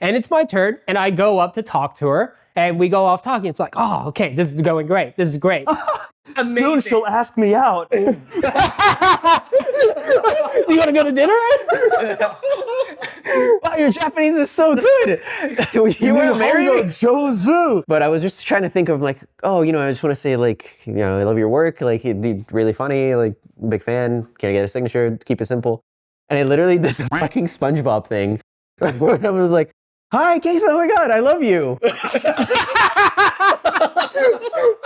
And it's my turn, and I go up to talk to her, and we go off talking. It's like, oh, okay, this is going great. This is great. Soon she'll ask me out. Do you want to go to dinner? Wow, your Japanese is so good. You want to marry me? Jozu. But I was just trying to think of like, oh, I just want to say like, I love your work. Like, you're really funny. Like, big fan. Can I get a signature? Keep it simple. And I literally did the fucking SpongeBob thing. I was like, hi, Kson, oh my God, I love you.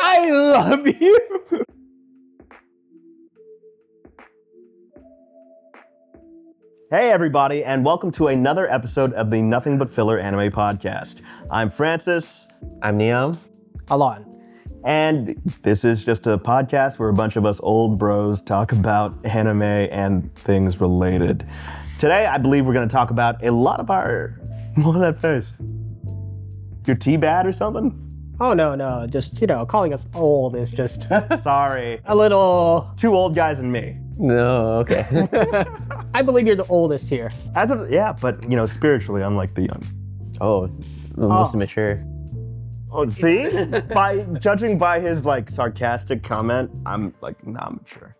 I love you. Hey everybody, and welcome to another episode of the Nothing But Filler Anime Podcast. I'm Francis. I'm Niam. Alon. And this is just a podcast where a bunch of us old bros talk about anime and things related. Today, I believe we're going to talk about a lot of our... What was that face? Your tea bad or something? Oh, no. Just, calling us old is just Sorry. a little... Two old guys and me. No, okay. I believe you're the oldest here. Yeah, but, spiritually, I'm like the young. Oh, most immature. Oh, see? Judging by his, sarcastic comment, I'm, not mature.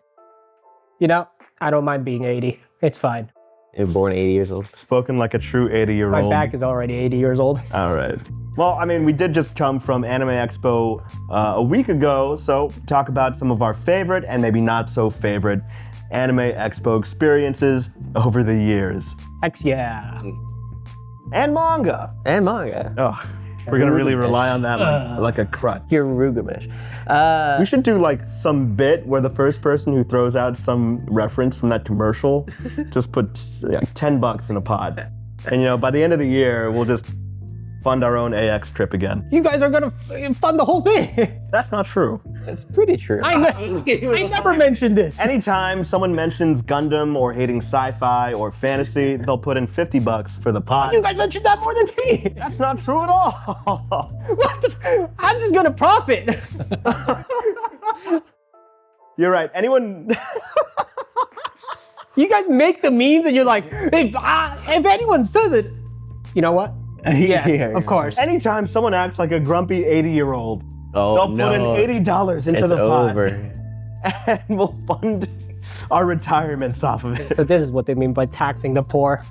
I don't mind being 80. It's fine. You're born 80 years old. Spoken like a true 80-year-old. My back is already 80 years old. All right. Well, we did just come from Anime Expo a week ago, so talk about some of our favorite and maybe not so favorite Anime Expo experiences over the years. Heck yeah. And manga. Oh, we're gonna really rely on that like a crutch. Hirugamesh. We should do some bit where the first person who throws out some reference from that commercial just put $10 in a pod. And by the end of the year, we'll just fund our own AX trip again. You guys are gonna fund the whole thing. That's not true. That's pretty true. I never mentioned this. Anytime someone mentions Gundam or hating sci-fi or fantasy, they'll put in $50 for the pod. You guys mentioned that more than me. That's not true at all. What the I'm just gonna profit. You're right. Anyone... You guys make the memes and you're like, if anyone says it, you know what? Yeah, of course. Anytime someone acts like a grumpy 80-year-old, they'll put in $80 into the pot. Over. And we'll fund our retirements off of it. So this is what they mean by taxing the poor.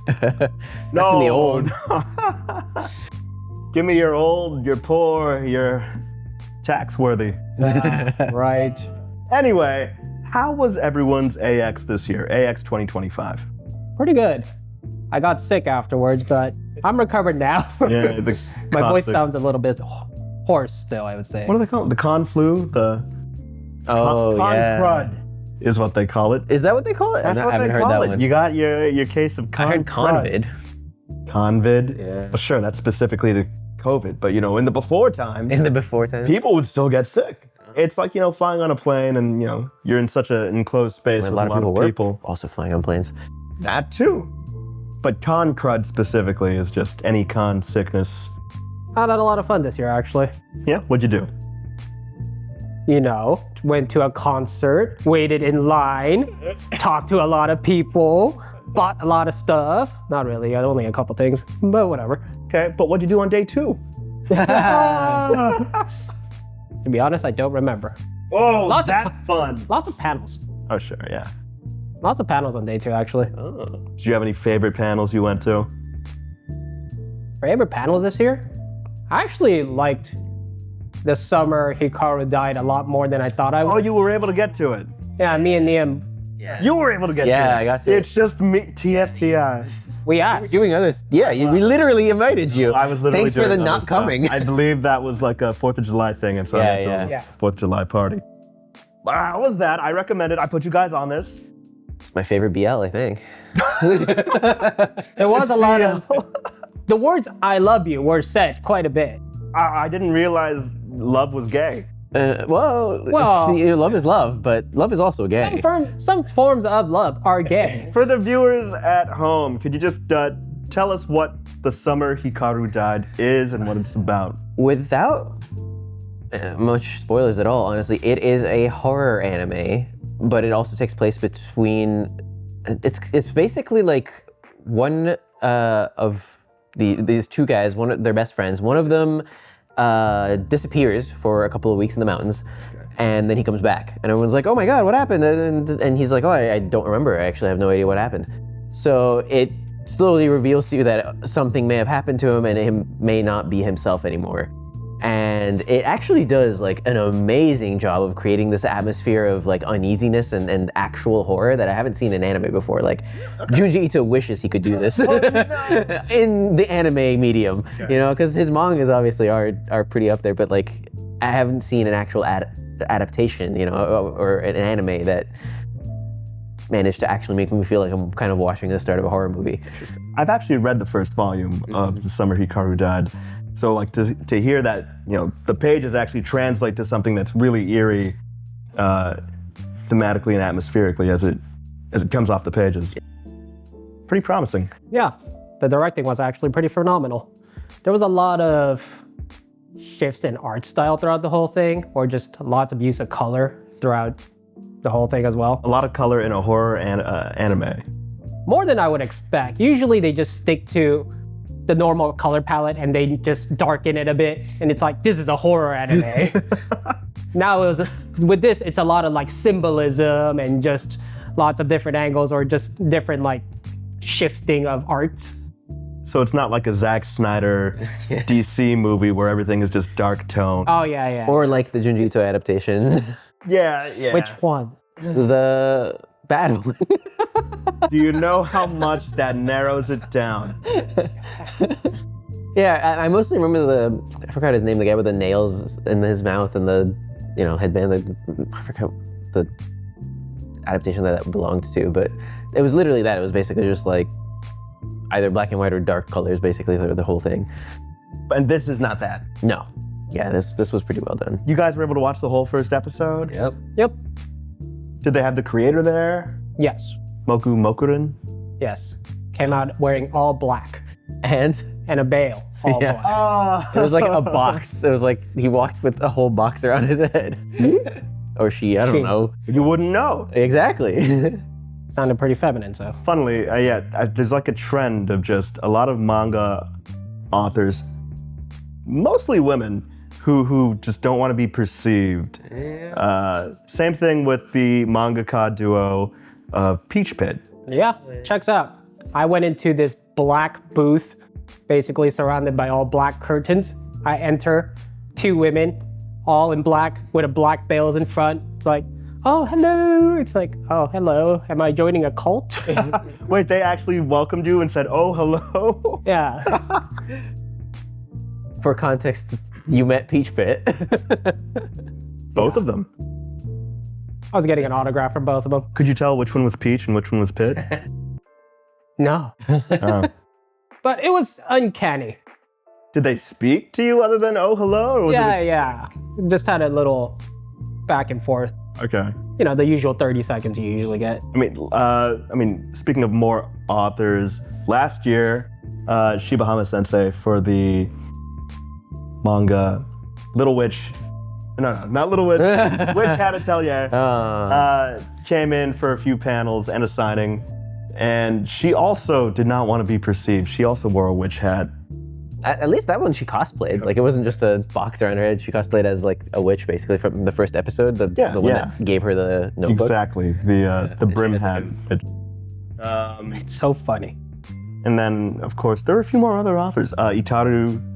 No. the old. Give me your old, your poor, your tax-worthy. Right. Anyway, how was everyone's AX this year? AX 2025. Pretty good. I got sick afterwards, but I'm recovered now. Yeah, My voice sounds a little bit hoarse still, I would say. What do they call it? The con flu? The con crud is what they call it. Is that what they call it? That's I what haven't they heard call that it. one. You got your case of con I heard convid. Convid? Yeah. Well, sure, that's specifically to COVID, but in the before times, people would still get sick. It's like, flying on a plane and, you're in such an enclosed space with a lot of people. Also flying on planes. That too. But con crud specifically is just any con sickness. I had a lot of fun this year, actually. Yeah, what'd you do? Went to a concert, waited in line, talked to a lot of people, bought a lot of stuff. Not really, only a couple things, but whatever. Okay, but what'd you do on day 2? To be honest, I don't remember. Oh, Lots of fun. Lots of panels. Oh, sure, yeah. Lots of panels on day 2, actually. Oh. Did you have any favorite panels you went to? Favorite panels this year? I actually liked the summer Hikaru died a lot more than I thought I would. Oh, you were able to get to it. Yeah, me and Niam. Yeah. You were able to get to it. Yeah, I got to It's just me, TFTI. We asked. Doing others. Yeah, we literally invited you. I was literally Thanks for the doing not other stuff. coming. I believe that was like a 4th of July thing, and so I went to a 4th of July party. How was that? I recommend it. I put you guys on this. It's my favorite BL, I think. There was a lot of... The words I love you were said quite a bit. I didn't realize love was gay. Well, see, love is love, but love is also gay. Some forms of love are gay. For the viewers at home, could you just tell us what the summer Hikaru died is and what it's about? Without much spoilers at all, honestly, it is a horror anime, but it also takes place between... It's basically like one of these two guys, they're best friends. One of them disappears for a couple of weeks in the mountains, and then he comes back, and everyone's like, "Oh my God, what happened?" And he's like, "Oh, I don't remember. I actually have no idea what happened." So it slowly reveals to you that something may have happened to him, and he may not be himself anymore. And it actually does like an amazing job of creating this atmosphere of like uneasiness and actual horror that I haven't seen in anime before. Like Junji Ito wishes he could do this in the anime medium, you know, because his mangas obviously are pretty up there, but like I haven't seen an actual adaptation, you know, or an anime that managed to actually make me feel like I'm kind of watching the start of a horror movie. I've actually read the first volume of The Summer Hikaru Died. So like to hear that, you know, the pages actually translate to something that's really eerie, thematically and atmospherically as it comes off the pages. Pretty promising. Yeah, the directing was actually pretty phenomenal. There was a lot of shifts in art style throughout the whole thing, or just lots of use of color throughout the whole thing as well. A lot of color in a horror and anime. More than I would expect. Usually they just stick to the normal color palette and they just darken it a bit, and it's like, this is a horror anime. Now with this, it's a lot of like symbolism and just lots of different angles, or just different like shifting of art. So it's not like a Zack Snyder DC movie where everything is just dark tone. Oh yeah. Or like the Junji Ito adaptation. Yeah. Which one? The bad one. Do you know how much that narrows it down? Yeah, I mostly remember I forgot his name, the guy with the nails in his mouth and the, you know, headband. I forgot the adaptation that belonged to, but it was literally that. It was basically just like either black and white or dark colors, basically the whole thing. And this is not that. No. Yeah, this was pretty well done. You guys were able to watch the whole first episode? Yep. Did they have the creator there? Yes. Moku Mokurin? Yes. Came out wearing all black And and a veil, all Yeah. black. it was like a box. It was like he walked with a whole box around his head. Or she, I don't She. know. You wouldn't know. Exactly. Sounded pretty feminine, so. Funnily, there's like a trend of just a lot of manga authors, mostly women, who just don't want to be perceived. Same thing with the mangaka duo of Peach Pit. Yeah, checks out. I went into this black booth, basically surrounded by all black curtains. I enter, two women, all in black, with a black veils in front. It's like, oh, hello. It's like, oh, hello. Am I joining a cult? Wait, they actually welcomed you and said, oh, hello? Yeah. For context, you met Peach Pit. Both of them. I was getting an autograph from both of them. Could you tell which one was Peach and which one was Pit? No. Oh. But it was uncanny. Did they speak to you other than, oh, hello? Or was Yeah. Just had a little back and forth. Okay. You know, the usual 30 seconds you usually get. I mean, speaking of more authors, last year, Shibahama Sensei for the manga Little Witch, no, not Little Witch, Witch Hat Atelier, came in for a few panels and a signing, and she also did not want to be perceived. She also wore a witch hat. At least that one she cosplayed. Like it wasn't just a box around her head. She cosplayed as like a witch, basically from the first episode. The one that gave her the notebook. Exactly, the brim hat. It's so funny. And then, of course, there were a few more other authors. Itaru.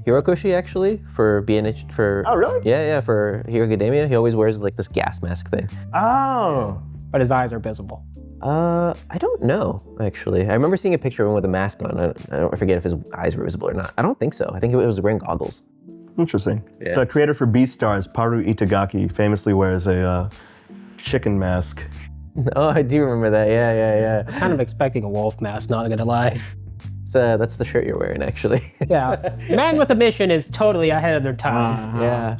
Hirokoshi actually for BNH for. Oh, really? Yeah, for Hero Academia. He always wears like this gas mask thing. Oh. But his eyes are visible. I don't know actually. I remember seeing a picture of him with a mask on. I forget if his eyes were visible or not. I don't think so. I think it was wearing goggles. Interesting. Yeah. The creator for Beastars, Paru Itagaki, famously wears a chicken mask. Oh, I do remember that. Yeah. Kind of expecting a wolf mask, not gonna lie. So that's the shirt you're wearing actually. Yeah. Man with a Mission is totally ahead of their time. Yeah.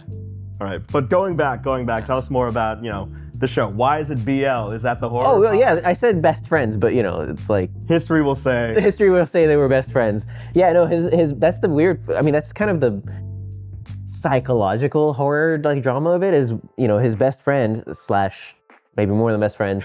All right, but going back, tell us more about, the show. Why is it BL? Is that the horror? Oh, well, yeah, I said best friends, but it's like... History will say. History will say they were best friends. Yeah, no, his that's the weird... I mean, that's kind of the psychological horror, like, drama of it is, his best friend / maybe more than best friend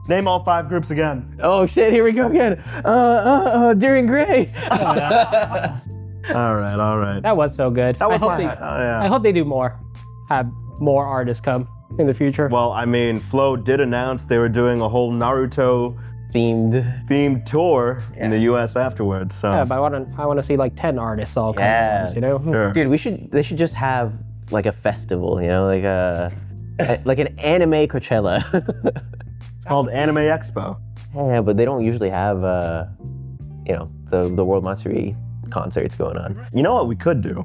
Name all 5 groups again. Oh shit, here we go again. During Gray. All right. That was so good. That was I hope they do more. Have more artists come in the future. Well, I mean, Flow did announce they were doing a whole Naruto themed tour in the US afterwards. So yeah, but I want to see like 10 artists all come at once, you know? Sure. Dude, they should just have like a festival, you know, like an anime Coachella. It's called Anime Expo. Yeah, but they don't usually have you know, the World Matsuri concerts going on. You know what we could do?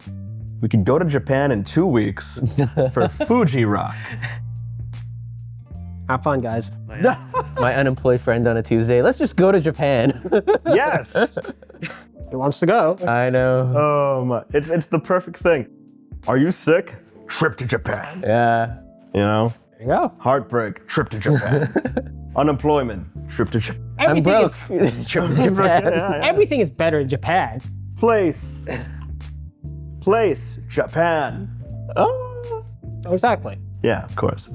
We could go to Japan in 2 weeks for Fuji Rock. Have fun, guys. My unemployed friend on a Tuesday. Let's just go to Japan. Yes. He wants to go. I know. Oh my! It's the perfect thing. Are you sick? Trip to Japan. Yeah. You know. There you go. Heartbreak. Trip to Japan. Unemployment. Trip to Japan. I'm broke. Trip to Japan. Yeah. Everything is better in Japan. Place, Japan. Oh. Exactly. Yeah, of course.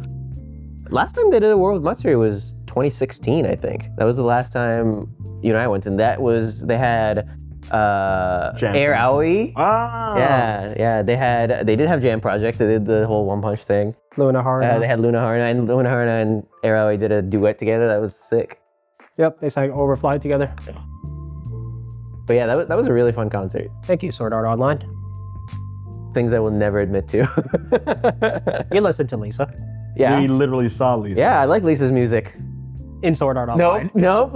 Last time they did a World Matsuri was 2016, I think. That was the last time you and I went, and that was they had Air Aoi. Ah. Yeah. They did have Jam Project. They did the whole One Punch thing. Luna Haruna. They had Luna Haruna and Air Aoi did a duet together. That was sick. Yep, they sang Overfly together. But yeah, that was a really fun concert. Thank you, Sword Art Online. Things I will never admit to. You listen to Lisa Yeah. We literally saw Lisa. Yeah, I like Lisa's music. in Sword Art Online. Nope.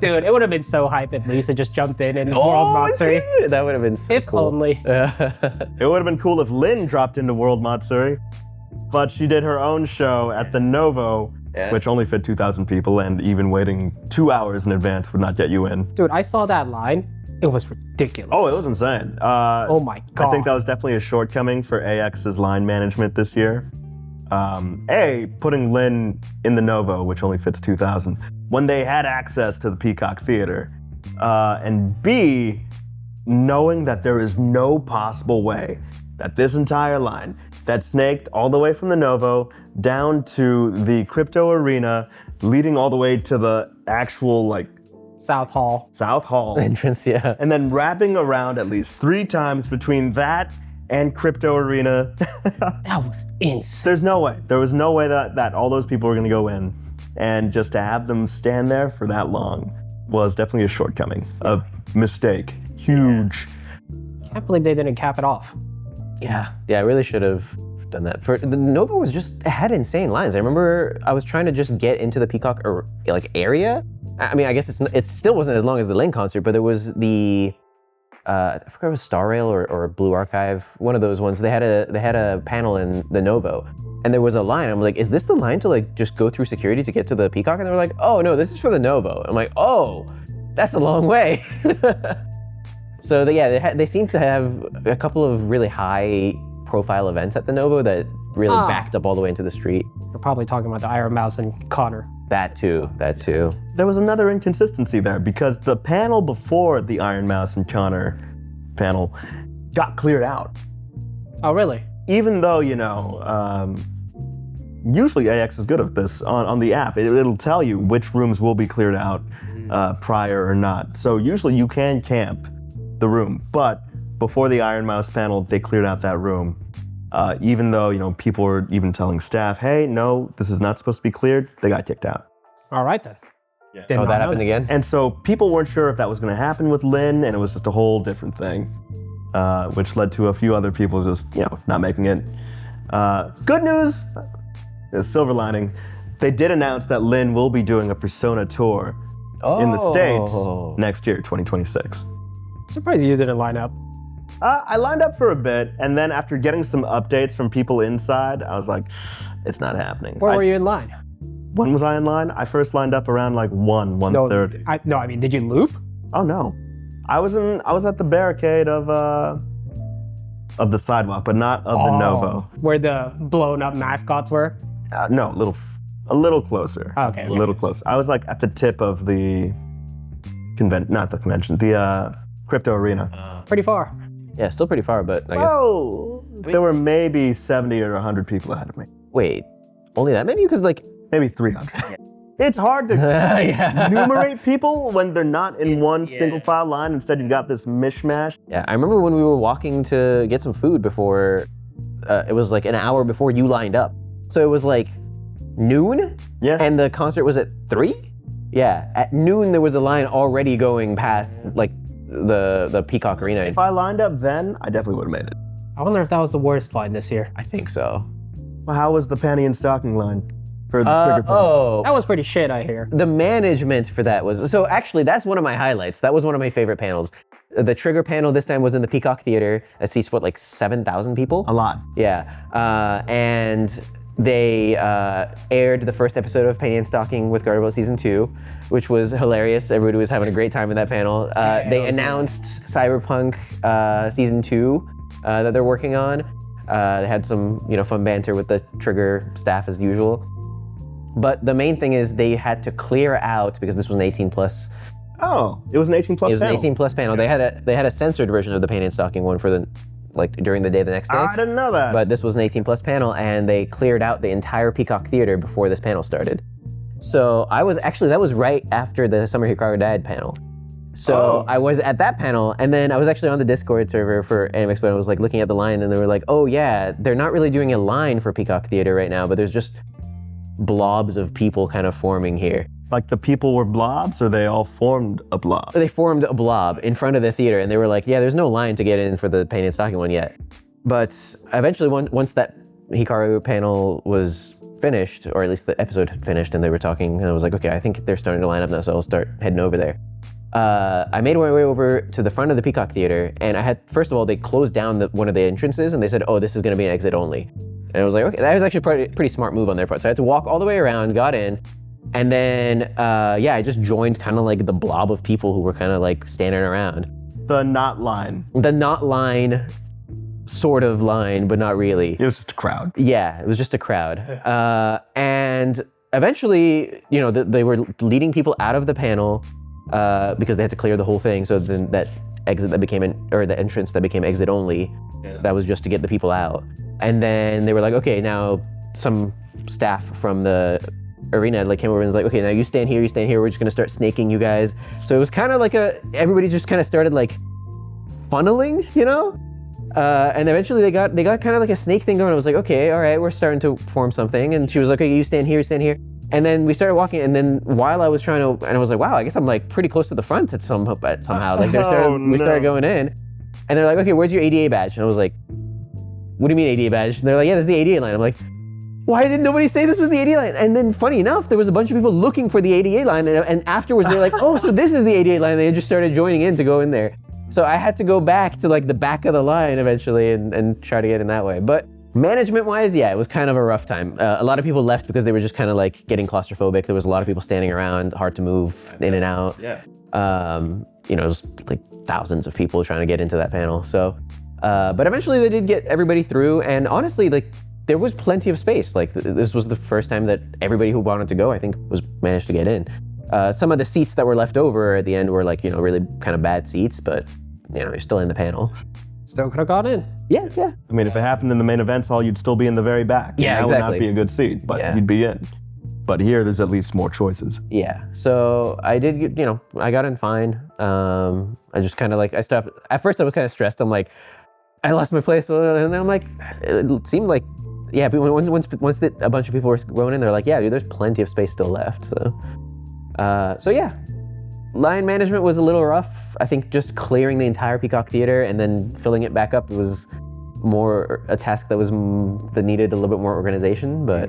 Dude, it would have been so hype if Lisa just jumped in and World Oh, Matsuri. dude, that would have been so If cool. only. It would have been cool if Lynn dropped into World Matsuri, but she did her own show at the Novo, which only fit 2,000 people, and even waiting 2 hours in advance would not get you in. Dude, I saw that line. It was ridiculous. Oh, it was insane. Oh my god. I think that was definitely a shortcoming for AX's line management this year. A, putting Lynn in the Novo, which only fits 2,000, when they had access to the Peacock Theater. And B, knowing that there is no possible way that this entire line that snaked all the way from the Novo down to the crypto arena, leading all the way to the actual South Hall. Entrance, yeah. and then wrapping around at least 3 times between that and crypto arena. That was insane. There's no way. There was no way that all those people were gonna go in. And just to have them stand there for that long was definitely a shortcoming, a mistake, huge. Can't believe they didn't cap it off. Yeah, I really should have done that. The Nova it had insane lines. I remember I was trying to just get into the Peacock area. I mean, I guess it still wasn't as long as the Link concert, but there was the I forgot if it was Star Rail or Blue Archive, one of those ones. They had a panel in the Novo, and there was a line. I'm like, is this the line to just go through security to get to the Peacock? And they were like, oh no, this is for the Novo. I'm like, oh, that's a long way. So they seem to have a couple of really high profile events at the Novo that really backed up all the way into the street. You're probably talking about the Iron Mouse and Connor. That too. There was another inconsistency there because the panel before the Iron Mouse and Connor panel got cleared out. Oh, really? Even though, usually AX is good at this on the app. It'll tell you which rooms will be cleared out prior or not. So usually you can camp the room, but before the Iron Mouse panel, they cleared out that room. Even though, people were even telling staff, hey, no, this is not supposed to be cleared, they got kicked out. All right then. Yeah. Did Oh, not that know happened again? And so people weren't sure if that was going to happen with Lynn, and it was just a whole different thing, which led to a few other people just, not making it. Good news, a silver lining, they did announce that Lynn will be doing a Persona tour in the States next year, 2026. Surprised you didn't line up. I lined up for a bit, and then after getting some updates from people inside, I was like, it's not happening. Where were you in line? When was I in line? I first lined up around 1:30. I mean, did you loop? Oh no. I was at the barricade of the sidewalk, but not of the Novo. Where the blown up mascots were? No, a little closer. Okay. A little closer. I was at the tip of the the crypto arena. Pretty far. Yeah, still pretty far, but I guess. Oh, there were maybe 70 or 100 people ahead of me. Wait, only that many? Because Maybe 300. It's hard to Yeah. enumerate people when they're not in one single file line. Instead, you've got this mishmash. Yeah, I remember when we were walking to get some food before, it was like an hour before you lined up. So it was like noon, Yeah. and the concert was at 3? Yeah, at noon there was a line already going past like the Peacock Arena. If I lined up then, I definitely would have made it. I wonder if that was the worst line this year. I think so. Well, how was the panty and stocking line for the trigger panel? Oh, That was pretty shit, I hear. the management for that was, so actually that's one of my highlights. That was one of my favorite panels. The trigger panel this time was in the Peacock Theater. That seats what, like 7,000 people? A lot. Yeah, and they aired the first episode of Penny and Stocking with Gargoyle Season 2, which was hilarious. Everybody was having a great time in that panel. They announced Cyberpunk Season 2 that they're working on. They had some, fun banter with the Trigger staff as usual. But the main thing is they had to clear out, because this was an 18 plus. Oh, it was an 18 plus It was panel. an 18 plus panel. They had a censored version of the Penny and Stocking one for during the day the next day. I didn't know that. But this was an 18 plus panel, and they cleared out the entire Peacock Theater before this panel started. So that was right after the Summer Hikaru Died panel. So I was at that panel, and then I was actually on the Discord server for Anime Expo, and I was like looking at the line, and they were like, oh yeah, they're not really doing a line for Peacock Theater right now, but there's just blobs of people kind of forming here. Like the people were blobs, or they all formed a blob? They formed a blob in front of the theater, and they were like, yeah, there's no line to get in for the Penny and Stocking one yet. But eventually, once that Hikaru panel was finished, or at least the episode had finished, and they were talking, and I was like, okay, I think they're starting to line up now, so I'll start heading over there. I made my way over to the front of the Peacock Theater, and first of all, they closed down one of the entrances, and they said, oh, this is gonna be an exit only. And I was like, okay, that was actually a pretty smart move on their part. So I had to walk all the way around, got in, and then, I just joined kind of like the blob of people who were kind of like standing around. The not line. The not line, sort of line, but not really. It was just a crowd. Yeah, it was just a crowd. And eventually, they were leading people out of the panel because they had to clear the whole thing. So then that exit that became the entrance that became exit only, that was just to get the people out. And then they were like, okay, now some staff from the arena came over and was like, okay, now you stand here, we're just gonna start snaking you guys. So it was kind of like everybody just kind of started like funneling, and eventually they got kind of like a snake thing going. I was like, okay, all right, we're starting to form something. And she was like, okay, you stand here. And then we started walking, and then while I was trying to, and I was like, wow, I guess I'm like pretty close to the front somehow. Like we started going in, and they're like, okay, where's your ADA badge? And I was like, what do you mean ADA badge? And they're like, yeah, this is the ADA line. I'm like, why didn't nobody say this was the ADA line? And then funny enough, there was a bunch of people looking for the ADA line, and afterwards they're like, oh, so this is the ADA line. They just started joining in to go in there. So I had to go back to like the back of the line eventually and try to get in that way. But management-wise, yeah, it was kind of a rough time. A lot of people left because they were just kind of like getting claustrophobic. There was a lot of people standing around, hard to move in and out. Yeah. It was like thousands of people trying to get into that panel. So, but eventually they did get everybody through, and honestly, like there was plenty of space. Like this was the first time that everybody who wanted to go, I think, managed to get in. Some of the seats that were left over at the end were like, really kind of bad seats, but you're still in the panel. Still could have got in. Yeah. I mean, if it happened in the main events hall, you'd still be in the very back. Yeah, that exactly. would not be a good seat, but Yeah. you'd be in. But here, there's at least more choices. Yeah, so I did get, I got in fine. I just kind of I stopped. At first I was kind of stressed. I'm like, I lost my place. And then I'm like, it seemed like, yeah, but once a bunch of people were going in, they're like, yeah, dude, there's plenty of space still left. So yeah, line management was a little rough. I think just clearing the entire Peacock Theater and then filling it back up was more a task that needed a little bit more organization, but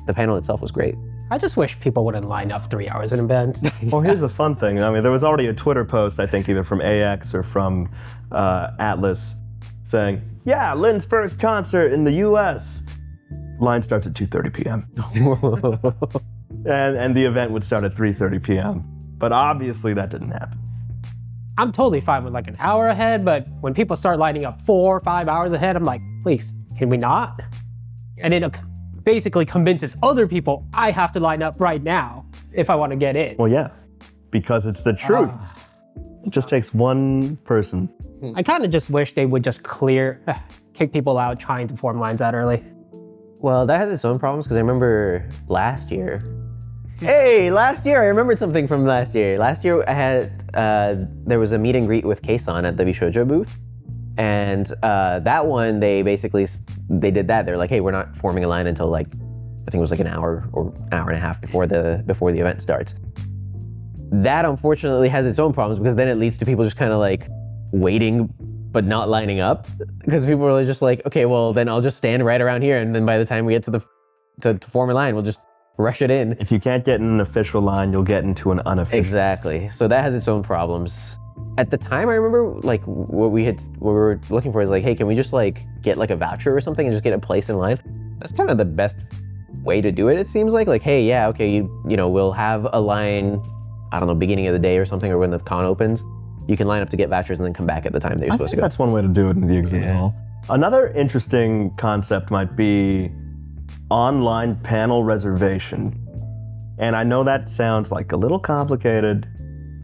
the panel itself was great. I just wish people wouldn't line up 3 hours in advance. Well, here's the fun thing. I mean, there was already a Twitter post, I think, either from AX or from Atlas, saying, yeah, Lynn's first concert in the US. Line starts at 2:30 p.m. and the event would start at 3:30 p.m. But obviously that didn't happen. I'm totally fine with like an hour ahead, but when people start lining up 4 or 5 hours ahead, I'm like, please, can we not? And it basically convinces other people I have to line up right now if I want to get in. Well, yeah, because it's the truth. It just takes one person. I kind of just wish they would just kick people out trying to form lines that early. Well, that has its own problems because I remember last year. Hey, last year I remembered something from last year. Last year I had there was a meet and greet with Kson at the Bishoujo booth, and that one they did that. They're like, hey, we're not forming a line until like I think it was like an hour or hour and a half before the event starts. That unfortunately has its own problems because then it leads to people just kind of like waiting but not lining up because people are just like, okay, well then I'll just stand right around here, and then by the time we get to form a line, we'll just rush it in. If you can't get in an official line, you'll get into an unofficial. Exactly. So that has its own problems. At the time, I remember like what we were looking for is like, hey, can we just like get like a voucher or something and just get a place in line? That's kind of the best way to do it. It seems like hey, yeah, okay, you know, we'll have a line, I don't know, beginning of the day or something, or when the con opens. You can line up to get vouchers and then come back at the time that you're supposed to go. That's one way to do it in the exhibit hall. Another interesting concept might be online panel reservation. And I know that sounds like a little complicated,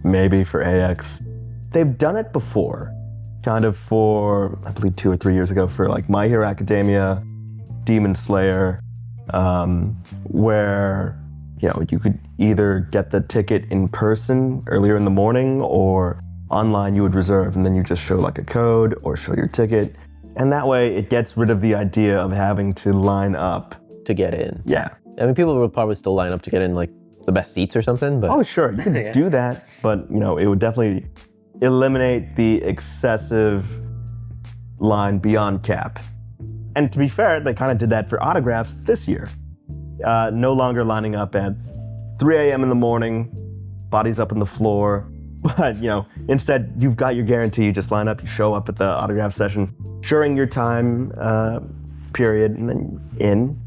maybe for AX. They've done it before, kind of for, I believe 2 or 3 years ago, for like My Hero Academia, Demon Slayer, where you know you could either get the ticket in person earlier in the morning, or online you would reserve, and then you just show like a code or show your ticket. And that way it gets rid of the idea of having to line up to get in. Yeah. I mean, people will probably still line up to get in like the best seats or something, but. Oh, sure, you can do that, but you know, it would definitely eliminate the excessive line beyond cap. And to be fair, they kind of did that for autographs this year. No longer lining up at 3 a.m. in the morning, bodies up on the floor. But, you know, instead, you've got your guarantee. You just line up, you show up at the autograph session, during your time period, and then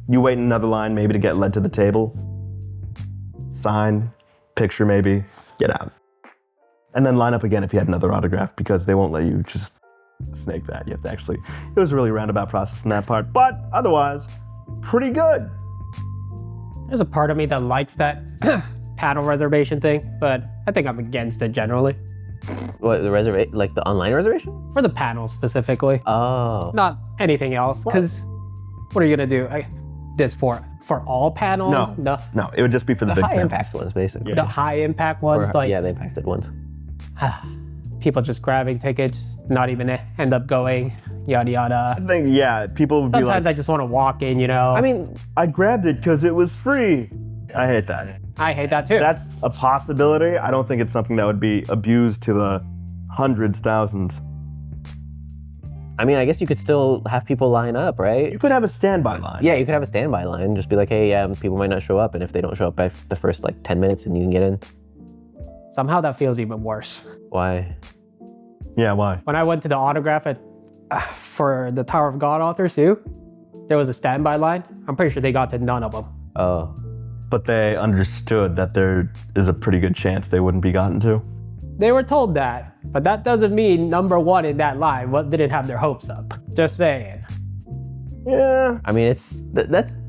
you wait in another line maybe to get led to the table, sign, picture maybe, get out. And then line up again if you had another autograph, because they won't let you just snake that. You have to actually, it was a really roundabout process in that part, but otherwise, pretty good. There's a part of me that likes that panel reservation thing, but I think I'm against it generally. What, the like the online reservation? For the panels specifically. Oh. Not anything else, because what are you gonna do? This for all panels? No, it would just be for the big high panels. impact ones, basically. The high impact ones, like yeah, the impacted ones. people just grabbing tickets, not even end up going, yada yada. I think, yeah, people would Sometimes be like, I just want to walk in, you know. I mean, I grabbed it because it was free. I hate that. I hate that too. That's a possibility. I don't think it's something that would be abused to the hundreds, thousands. I mean, I guess you could still have people line up, right? You could have a standby line. Yeah, you could have a standby line. Just be like, hey, yeah, people might not show up, and if they don't show up by the first like 10 minutes, and you can get in. Somehow that feels even worse. Why? Yeah, why? When I went to the autograph for the Tower of God authors too, there was a standby line. I'm pretty sure they got to none of them. Oh. But they understood that there is a pretty good chance they wouldn't be gotten to. They were told that, but that doesn't mean number one in that line didn't have their hopes up. Just saying. Yeah. I mean, that's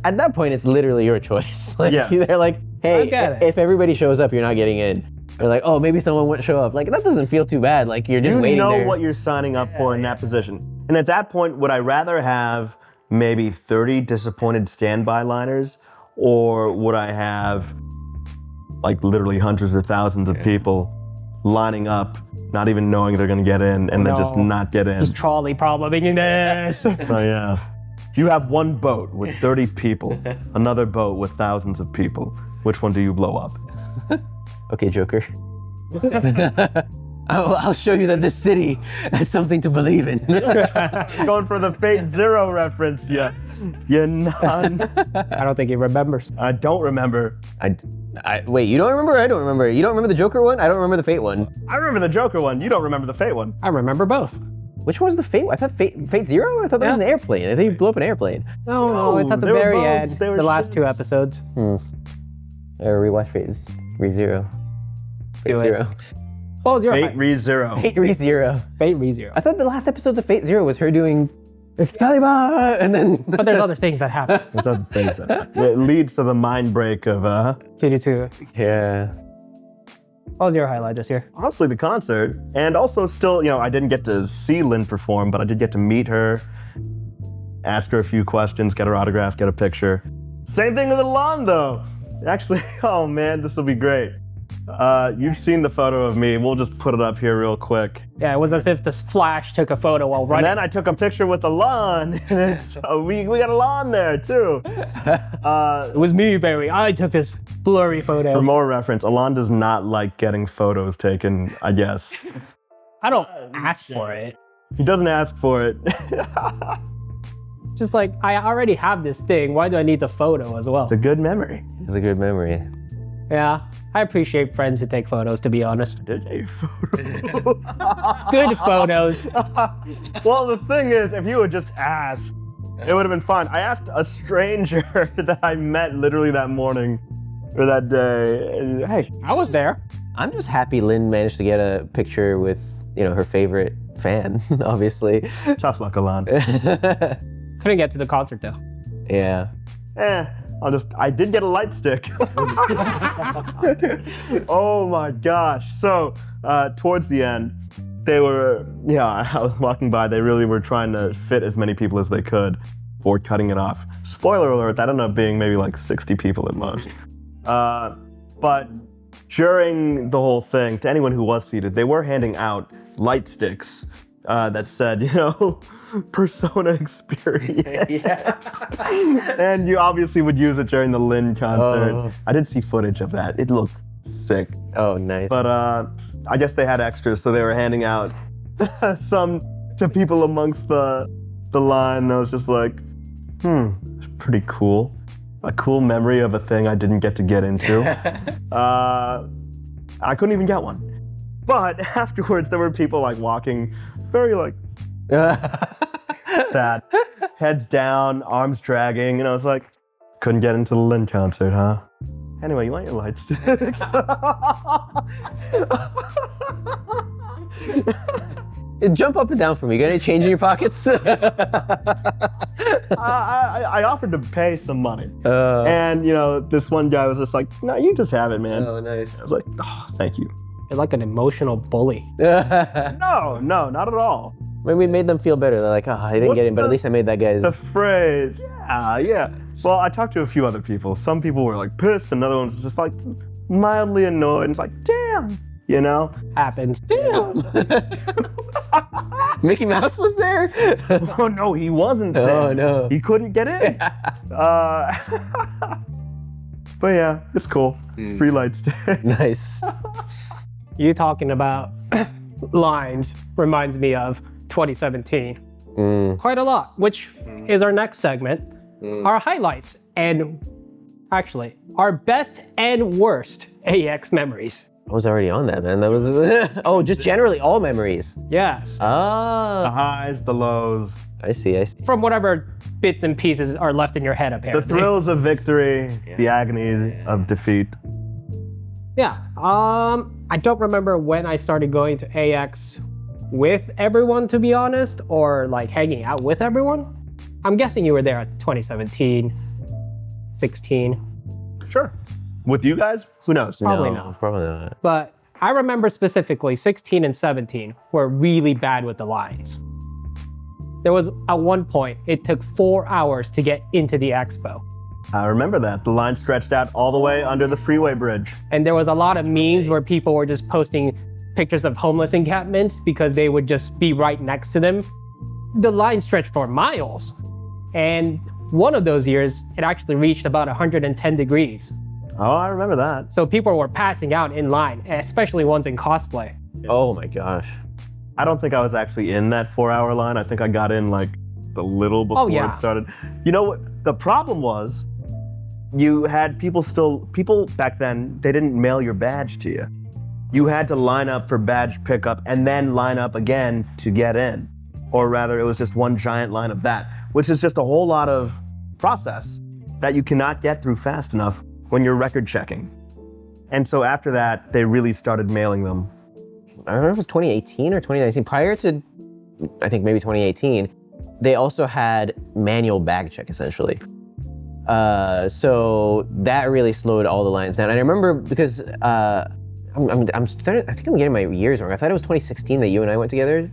at that point, it's literally your choice. Like, Yes. they're like, hey, get it. if everybody shows up, you're not getting in. They're like, oh, maybe someone won't show up. Like, that doesn't feel too bad. Like, you're just waiting You know there. what you're signing up for in that position. And at that point, would I rather have maybe 30 disappointed standby liners, or would I have like literally hundreds or thousands of people lining up, not even knowing they're gonna get in, and then just not get in? Just trolley probleming in this. Oh yeah. You have one boat with 30 people, another boat with thousands of people. Which one do you blow up? Okay, Joker. I'll show you that this city has something to believe in. Going for the Fate Zero reference, yeah. You non. I don't think he remembers. I don't remember. Wait, you don't remember? I don't remember. You don't remember the Joker one? I don't remember the Fate one. I remember the Joker one. You don't remember the Fate one. I remember both. Which one was the Fate one? I thought Fate Zero? I thought that was an airplane. I think you blew up an airplane. No, it's at the they were very boats. end. They were The last two ships. episodes. I rewatched Fate Zero. Fate Do it. Zero. What was your Fate Re-Zero. Fate Zero. Fate ReZero. I thought the last episodes of Fate Zero was her doing Excalibur, and then. But there's other things that happen. There's other things that it leads to the mind break of Q2. Yeah. What was your highlight this year? honestly the concert, and also still, you know, I didn't get to see Lynn perform, but I did get to meet her. ask her a few questions, get her autograph, get a picture. Same thing with Alon though. Actually, oh man, this will be great. You've seen the photo of me. We'll just put it up here real quick. Yeah, it was as if the Flash took a photo while And running. then I took a picture with Alon. So we got Alon there too. It was me, Barry. I took this blurry photo. For more reference, Alon does not like getting photos taken, I guess. I don't ask for it. He doesn't ask for it. Just like, I already have this thing. Why do I need the photo as well? It's a good memory. It's a good memory. Yeah, I appreciate friends who take photos, to be honest. Did you photo? Good photos. Well, the thing is, if you had just asked, it would have been fine. I asked a stranger that I met literally that morning or that day. And, hey, I was there. I'm just happy Lynn managed to get a picture with, her favorite fan, obviously. tough luck, Alon. Couldn't get to the concert though. Yeah. I did get a light stick. Oh my gosh. So, towards the end, I was walking by, they really were trying to fit as many people as they could before cutting it off. Spoiler alert, that ended up being maybe like 60 people at most. But during the whole thing, to anyone who was seated, they were handing out light sticks that said, Persona experience. Yeah. And you obviously would use it during the Lin concert. Oh. I did see footage of that. It looked sick. Oh, nice. But I guess they had extras, so they were handing out some to people amongst the line. And I was just like, it's pretty cool. A cool memory of a thing I didn't get to get into. I couldn't even get one. But afterwards, there were people like walking very like sad, heads down, arms dragging, and I was like, couldn't get into the Lin concert, huh? Anyway, you want your light stick? Jump up and down for me. You got any change in your pockets? I offered to pay some money. And, this one guy was just like, no, you just have it, man. Oh, nice. I was like, oh, thank you. You're like an emotional bully. No, not at all. Maybe we made them feel better. They're like, I didn't get in, but at least I made that guy's. The phrase, yeah. Well, I talked to a few other people. Some people were like pissed, and other ones were just like mildly annoyed. And it's like, damn, Happened. Damn. Mickey Mouse was there? Oh no, he wasn't there. Oh no. He couldn't get in. But yeah, it's cool. Free light stick. Nice. You talking about lines reminds me of 2017. Quite a lot, which is our next segment, our highlights, and actually, our best and worst AX memories. I was already on that, man. That was, just generally all memories. Yes. The highs, the lows. I see. From whatever bits and pieces are left in your head, The apparently. thrills of victory, the agony of defeat. Yeah. I don't remember when I started going to AX with everyone, to be honest, or like hanging out with everyone. I'm guessing you were there at 2017, 16. Sure. With you guys? Who knows? Probably No, not. Probably not. But I remember specifically 16 and 17 were really bad with the lines. There was, at one point, it took 4 hours to get into the expo. I remember that. The line stretched out all the way under the freeway bridge. And there was a lot of memes where people were just posting pictures of homeless encampments because they would just be right next to them. The line stretched for miles. And one of those years, it actually reached about 110 degrees. Oh, I remember that. So people were passing out in line, especially ones in cosplay. Oh my gosh. I don't think I was actually in that 4-hour line. I think I got in like a little before yeah. it started. You know what? The problem was you had people back then, they didn't mail your badge to you. You had to line up for badge pickup and then line up again to get in. Or rather, it was just one giant line of that, which is just a whole lot of process that you cannot get through fast enough when you're record checking. And so after that, they really started mailing them. I remember it was 2018 or 2019. Prior to, I think maybe 2018, they also had manual bag check essentially. So that really slowed all the lines down. And I remember because I'm starting, I think I'm getting my years wrong. I thought it was 2016 that you and I went together.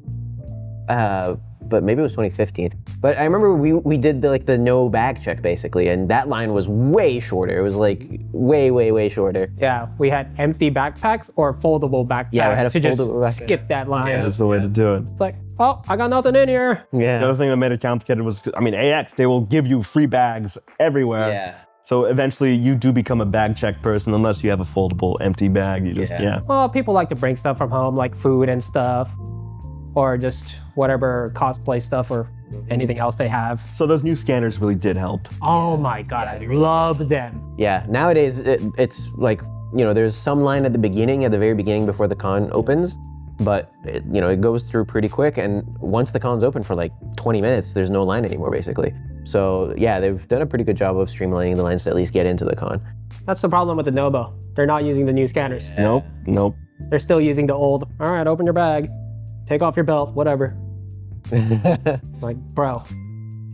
but maybe it was 2015. But I remember we did the no bag check basically, and that line was way shorter. It was like way shorter. Yeah, we had empty backpacks or foldable backpacks Yeah, we had a to just foldable backpack. skip that line. That's the way to do it. It's like, oh, I got nothing in here. The Yeah. other thing that made it complicated was, I mean, AX, they will give you free bags everywhere. Yeah. So eventually you do become a bag check person unless you have a foldable empty bag. You just, yeah. Well, people like to bring stuff from home, like food and stuff, or just whatever cosplay stuff or anything else they have. So those new scanners really did help. Oh my God, I love them. Yeah, nowadays it's like, there's some line at the very beginning before the con opens, but it goes through pretty quick, and once the con's open for like 20 minutes, there's no line anymore basically. So yeah, they've done a pretty good job of streamlining the lines to at least get into the con. That's the problem with the Nobo. They're not using the new scanners. Nope. They're still using the old, all right, open your bag, take off your belt, whatever. Like, bro,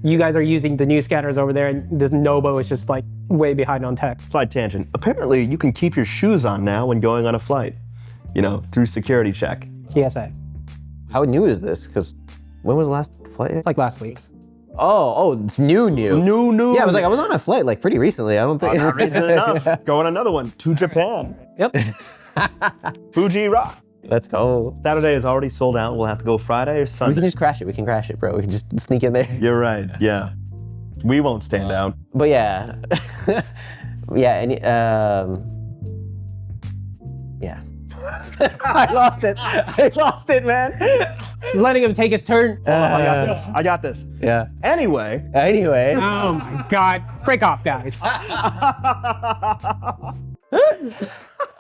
you guys are using the new scanners over there, and this Nobo is just like way behind on tech. Slight tangent. Apparently you can keep your shoes on now when going on a flight, through security check. TSA. How new is this? Because when was the last flight? It's like last week. Oh, it's new. New. Yeah, I was on a flight like pretty recently. I don't think. Not reason enough. Go on another one to Japan. Yep. Fuji Rock. Let's go. Saturday is already sold out. We'll have to go Friday or We Sunday. can just crash it. We can crash it, bro. We can just sneak in there. You're right. Yeah. We won't stand out. But yeah, yeah. Yeah. I lost it, man. Letting him take his turn. I got this. Yeah. Anyway. Anyway. Oh my God. Break off, guys.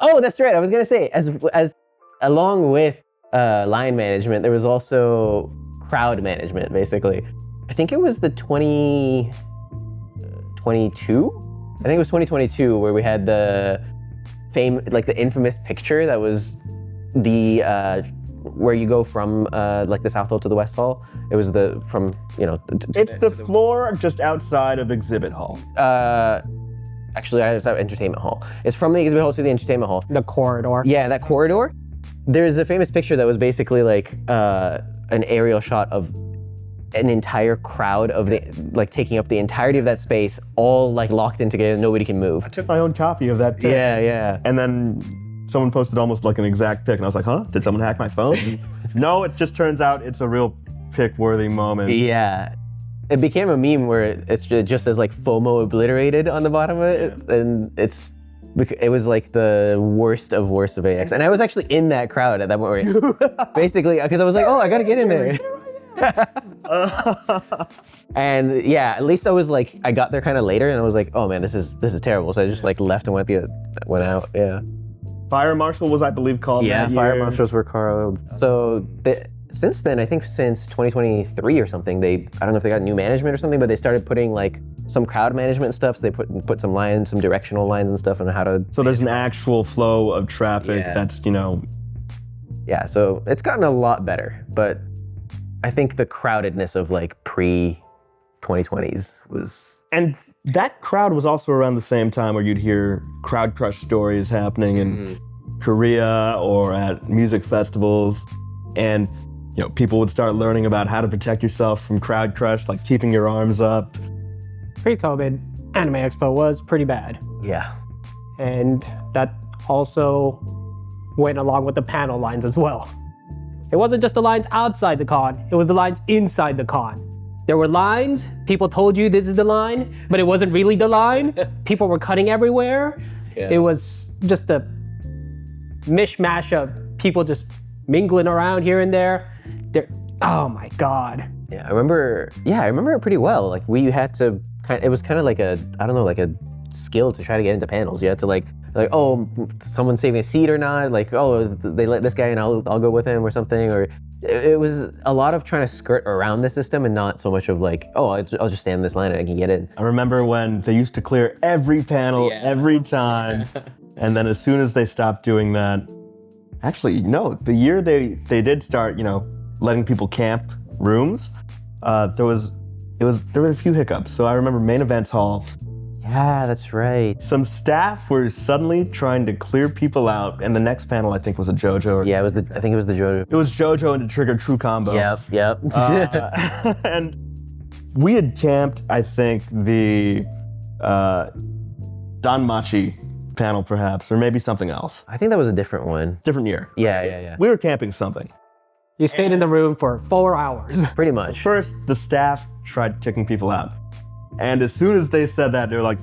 Oh, that's right. I was gonna say, as along with line management, there was also crowd management. Basically, I think it was the 2022. I think it was 2022 where we had the the infamous picture that was the where you go from like the South Hall to the West Hall. It was It's the floor just outside of Exhibit Hall. Actually, it's at Entertainment Hall. It's from the Exhibit Hall to the Entertainment Hall. The corridor. Yeah, that corridor. There's a famous picture that was basically like an aerial shot of an entire crowd of taking up the entirety of that space, all like locked in together, nobody can move. I took my own copy of that pic. Yeah. And then someone posted almost like an exact pic, and I was like, huh? Did someone hack my phone? No, it just turns out it's a real pic-worthy moment. Yeah. It became a meme where it just says like FOMO obliterated on the bottom of it, and it was like the worst of AX. And I was actually in that crowd at that point, basically, because I was like, oh, I gotta get in there. And yeah, at least I was like, I got there kind of later, and I was like, oh man, this is terrible. So I just like left and went out. Yeah. Fire marshal was, I believe, called Yeah, that fire year. marshals were called. So since then, I think since 2023 or something, I don't know if they got new management or something, but they started putting like some crowd management stuff. So they put some lines, some directional lines and stuff on how to. So there's an actual flow of traffic that's, Yeah, so it's gotten a lot better, but I think the crowdedness of like pre-2020s was. And that crowd was also around the same time where you'd hear crowd crush stories happening in Korea or at music festivals. And, people would start learning about how to protect yourself from crowd crush, like keeping your arms up. Pre-COVID, Anime Expo was pretty bad. Yeah. And that also went along with the panel lines as well. It wasn't just the lines outside the con, it was the lines inside the con. There were lines, people told you this is the line, but it wasn't really the line. People were cutting everywhere. Yeah. It was just a mishmash of people just mingling around here and there. Oh my God. Yeah, I remember it pretty well. Like we had to it was kind of like a skill to try to get into panels. You had to like, oh, someone's saving a seat or not. Like, oh, they let this guy in, I'll go with him or something. Or it was a lot of trying to skirt around the system and not so much of like, oh, I'll just stand in this line and I can get in. I remember when they used to clear every panel every time. And then as soon as they stopped doing that, actually, no, the year they did start, letting people camp rooms, there were a few hiccups. So I remember Main Events Hall, Yeah, that's right. Some staff were suddenly trying to clear people out, and the next panel I think was a JoJo. Or Yeah, I think it was the JoJo. it was JoJo and to trigger True Combo. Yep. And we had camped, I think, the Danmachi panel perhaps, or maybe something else. I think that was a different one. Different year. Yeah. We were camping something. You stayed in the room for 4 hours. Pretty much. First, the staff tried kicking people out. And as soon as they said that, they were like,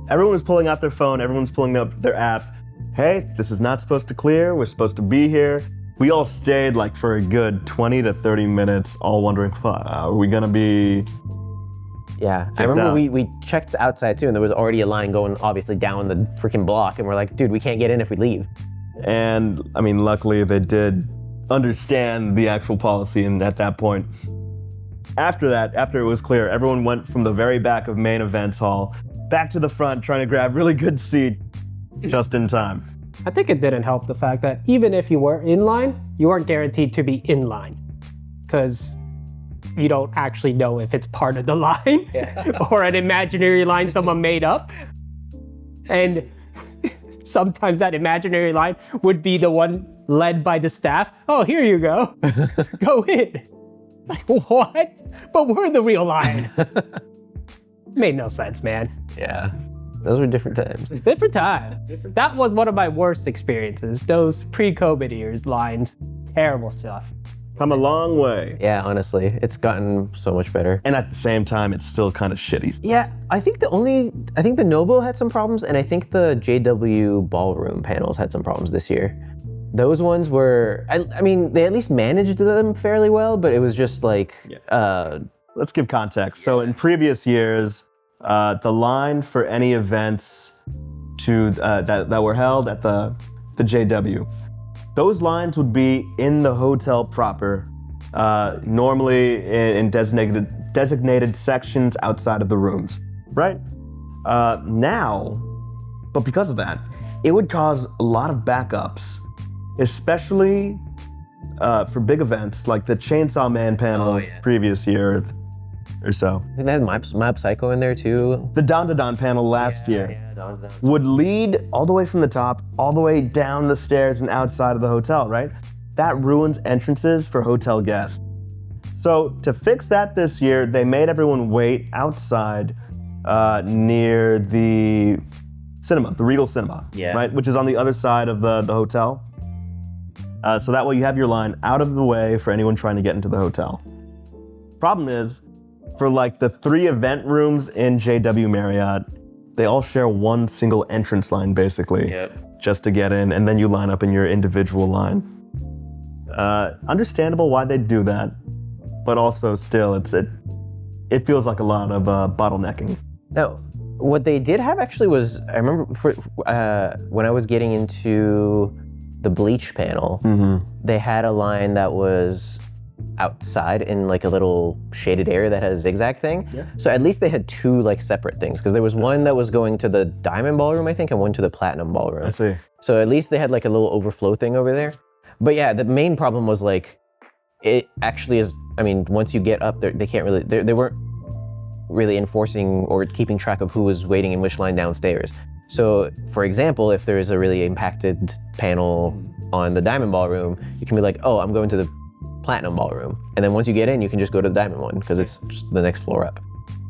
everyone was pulling out their phone, everyone's pulling up their app. Hey, this is not supposed to clear, we're supposed to be here. We all stayed like for a good 20 to 30 minutes, all wondering, are we gonna be... Yeah, I remember out. we checked outside too, and there was already a line going obviously down the freaking block, and we're like, dude, we can't get in if we leave. And I mean, luckily they did understand the actual policy, and at that point, after it was clear, everyone went from the very back of main events hall back to the front trying to grab really good seat just in time. I think it didn't help the fact that even if you were in line, you weren't guaranteed to be in line because you don't actually know if it's part of the line or an imaginary line someone made up. And sometimes that imaginary line would be the one led by the staff. Oh, here you go. Go in. Like, what? But we're the real line. Made no sense, man. Yeah, those were different times. Different time. That was one of my worst experiences. Those pre-COVID years lines. Terrible stuff. Come a long way. Yeah, honestly, it's gotten so much better. And at the same time, it's still kind of shitty. Yeah, I think the Novo had some problems, and I think the JW Ballroom panels had some problems this year. Those ones were, I mean, they at least managed them fairly well, but it was just like, Let's give context. So in previous years, the line for any events that were held at the JW, those lines would be in the hotel proper, normally in designated sections outside of the rooms, right? Now, but because of that, it would cause a lot of backups, especially for big events like the Chainsaw Man panel previous year or so. I think they had Mob Psycho in there too. The Don panel last year Yeah, would lead all the way from the top, all the way down the stairs and outside of the hotel, right? That ruins entrances for hotel guests. So to fix that this year, they made everyone wait outside near the cinema, the Regal Cinema, right? Which is on the other side of the hotel. So that way you have your line out of the way for anyone trying to get into the hotel. Problem is, for like the 3 event rooms in JW Marriott, they all share one single entrance line basically, just to get in, and then you line up in your individual line. Understandable why they do that, but also still, it feels like a lot of bottlenecking. Now, what they did have actually was, I remember when I was getting into the Bleach panel, they had a line that was outside in like a little shaded area that has a zigzag thing. So at least they had 2 like separate things, because there was one that was going to the Diamond Ballroom, I think, and one to the Platinum Ballroom. I see. So at least they had like a little overflow thing over there. But yeah, the main problem was like, it actually is, I mean, once you get up there, they can't really, they weren't really enforcing or keeping track of who was waiting in which line downstairs. So for example, if there is a really impacted panel on the Diamond Ballroom, you can be like, oh, I'm going to the Platinum Ballroom. And then once you get in, you can just go to the Diamond one because it's just the next floor up.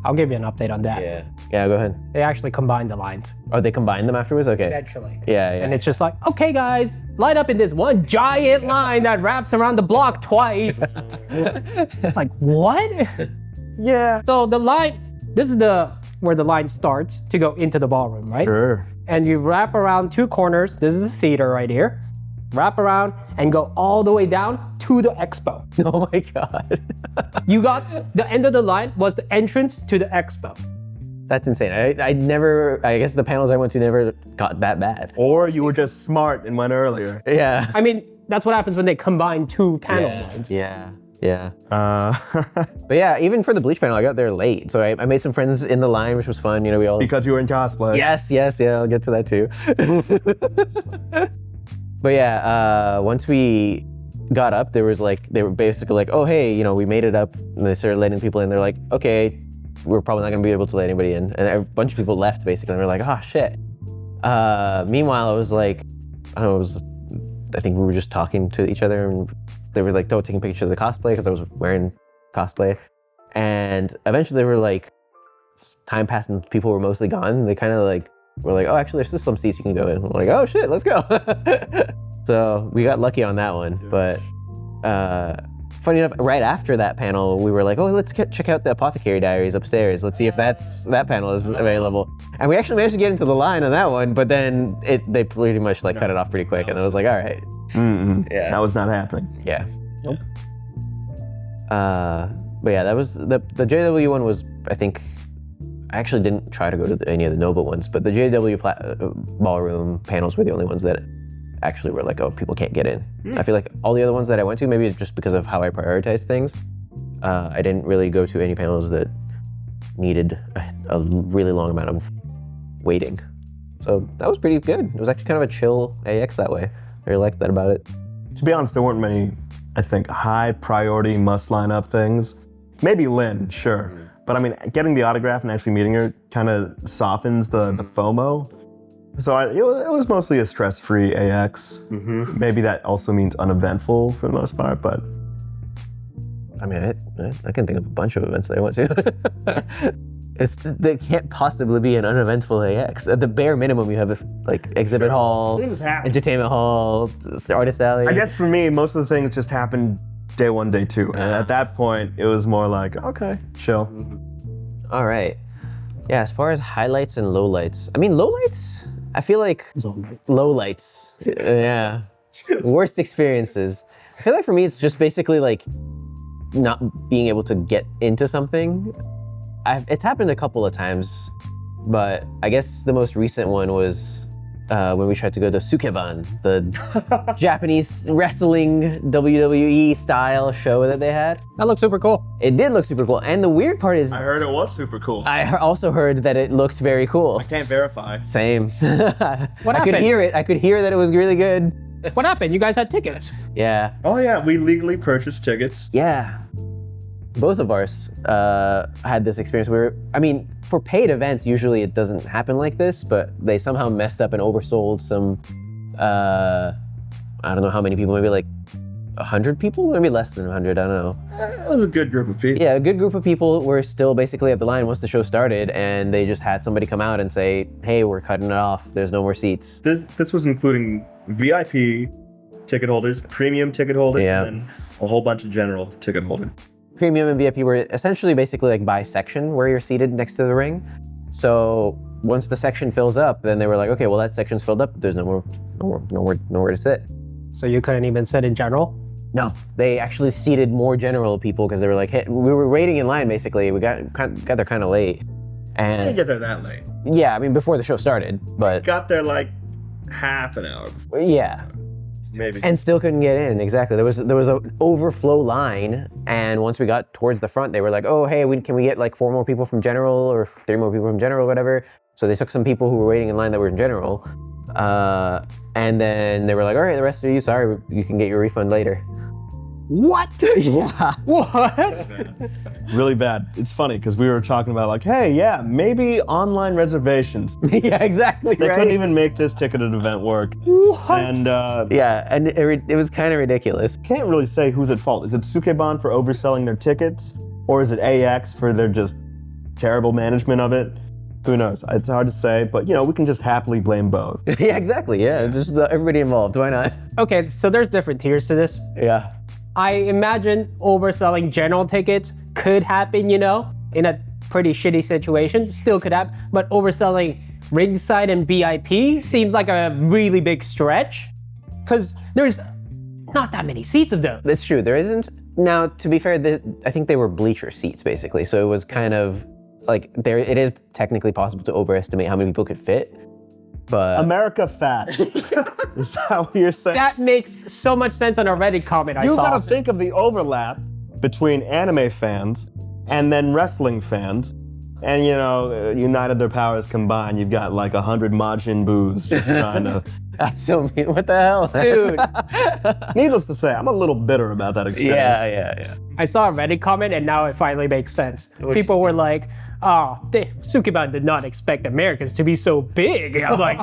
I'll give you an update on that. Yeah, go ahead. They actually combined the lines. Oh, they combined them afterwards? Okay. Eventually. Yeah. And it's just like, okay guys, line up in this one giant line that wraps around the block twice. It's like, what? Yeah. So the line, this is where the line starts to go into the ballroom, right? Sure. And you wrap around 2 corners. This is the theater right here. Wrap around and go all the way down to the expo. Oh my God. You got, the end of the line was the entrance to the expo. That's insane. I guess the panels I went to never got that bad. Or you were just smart and went earlier. Yeah. I mean, that's what happens when they combine 2 panel lines. Yeah. But yeah, even for the Bleach panel, I got there late. So I made some friends in the line, which was fun. You know, we all... because you were in cosplay. Yes, yeah, I'll get to that too. But yeah, once we got up, they were basically like, oh, hey, you know, we made it up. And they started letting people in. They're like, okay, we're probably not gonna be able to let anybody in. And a bunch of people left basically, and we're like, oh shit. Meanwhile, I was like, I don't know, I think we were just talking to each other, and they were like, taking pictures of the cosplay because I was wearing cosplay. And eventually they were like, time passed and people were mostly gone. They kind of like, were like, oh, actually there's just some seats you can go in. I'm like, oh shit, let's go. So we got lucky on that one. But funny enough, right after that panel, we were like, oh, let's check out the Apothecary Diaries upstairs. Let's see if that panel is available. And we actually managed to get into the line on that one, but then they pretty much like cut it off pretty quick. And I was like, all right. Yeah. That was not happening. Yeah. Nope. But yeah, that was the JW one was, I think, I actually didn't try to go to any of the Nova ones, but the JW ballroom panels were the only ones that actually were like, oh, people can't get in. I feel like all the other ones that I went to, maybe it's just because of how I prioritize things, I didn't really go to any panels that needed a really long amount of waiting. So that was pretty good. It was actually kind of a chill AX that way. I really liked that about it. To be honest, there weren't many, I think, high priority must line up things. Maybe Lynn, sure. But I mean, getting the autograph and actually meeting her kind of softens the FOMO. So it was mostly a stress-free AX. Maybe that also means uneventful for the most part, but. I mean, I can think of a bunch of events that I went to. They can't possibly be an uneventful AX. At the bare minimum, you have like exhibit hall, entertainment hall, artist alley. I guess for me, most of the things just happened day one, day two. And at that point, it was more like, okay, chill. All right. Yeah, as far as highlights and lowlights, I mean, lowlights, I feel like lowlights, yeah, worst experiences. I feel like for me, it's just basically like not being able to get into something. It's happened a couple of times, but I guess the most recent one was when we tried to go to Sukeban, the Japanese wrestling WWE style show that they had. That looks super cool. It did look super cool. And the weird part is, I heard it was super cool. I also heard that it looked very cool. I can't verify. Same. What I could happened? hear it. I could hear that it was really good. What happened? You guys had tickets. Yeah. Oh yeah, we legally purchased tickets. Yeah. Both of ours had this experience where, I mean, for paid events, usually it doesn't happen like this, but they somehow messed up and oversold some, I don't know how many people, maybe like 100 people? Maybe less than 100, I don't know. It was a good group of people. Yeah, a good group of people were still basically at the line once the show started, and they just had somebody come out and say, hey, we're cutting it off, there's no more seats. This was including VIP ticket holders, premium ticket holders, Yeah. and then a whole bunch of general ticket holders. Premium and VIP were essentially basically like by section where you're seated next to the ring. So once the section fills up, then they were like, okay, well that section's filled up. There's nowhere to sit. So you couldn't even sit in general? No, they actually seated more general people because they were like, hey, we were waiting in line basically. We got there kind of late. I didn't And get there that late. yeah, I mean before the show started, but Got there like half an hour before, yeah. maybe. And still couldn't get in, exactly. There was an overflow line, and once we got towards the front, they were like, oh, hey, can we get like 4 more people from general or 3 more people from general, whatever. So they took some people who were waiting in line that were in general, and then they were like, all right, the rest of you, sorry, you can get your refund later. What? Yeah. What? Really bad. It's funny because we were talking about like, hey, yeah, maybe online reservations. Yeah, exactly, They right? couldn't even make this ticketed event work. What? And Yeah, and it was kind of ridiculous. can't really say who's at fault. Is it Sukeban for overselling their tickets? Or is it AX for their just terrible management of it? Who knows? It's hard to say, but you know, we can just happily blame both. Yeah, exactly, yeah, just everybody involved, why not? Okay, so there's different tiers to this. Yeah. I imagine overselling general tickets could happen, you know, in a pretty shitty situation. Still could happen. But overselling ringside and VIP seems like a really big stretch. Because there's not that many seats of those. That's true, there isn't. Now, to be fair, I think they were bleacher seats, basically. So it was kind of like, it is technically possible to overestimate how many people could fit. But America fat. Is that what you're saying? That makes so much sense on a Reddit comment I You saw. gotta think of the overlap between anime fans and then wrestling fans. And you know, united their powers combined, you've got like 100 Majin Boos just trying to. that's so mean, what the hell? Dude, Needless to say, I'm a little bitter about that experience. Yeah. I saw a Reddit comment and now it finally makes sense. People were like, Sukiban did not expect Americans to be so big. I'm like,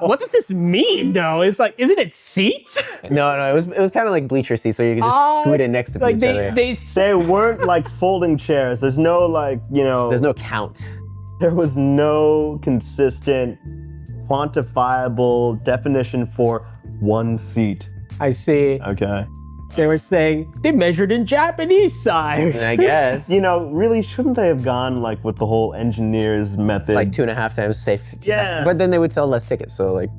what does this mean though? It's like, isn't it seats? No, it was kind of like bleacher seats, so you could just scoot it next to like each other. They weren't like folding chairs. There's no like, There's no count. there was no consistent, quantifiable definition for one seat. I see. Okay. They were saying they measured in Japanese size. I guess. Really, shouldn't they have gone like with the whole engineer's method? Like 2.5 times safe. Yeah. But then they would sell less tickets, so like.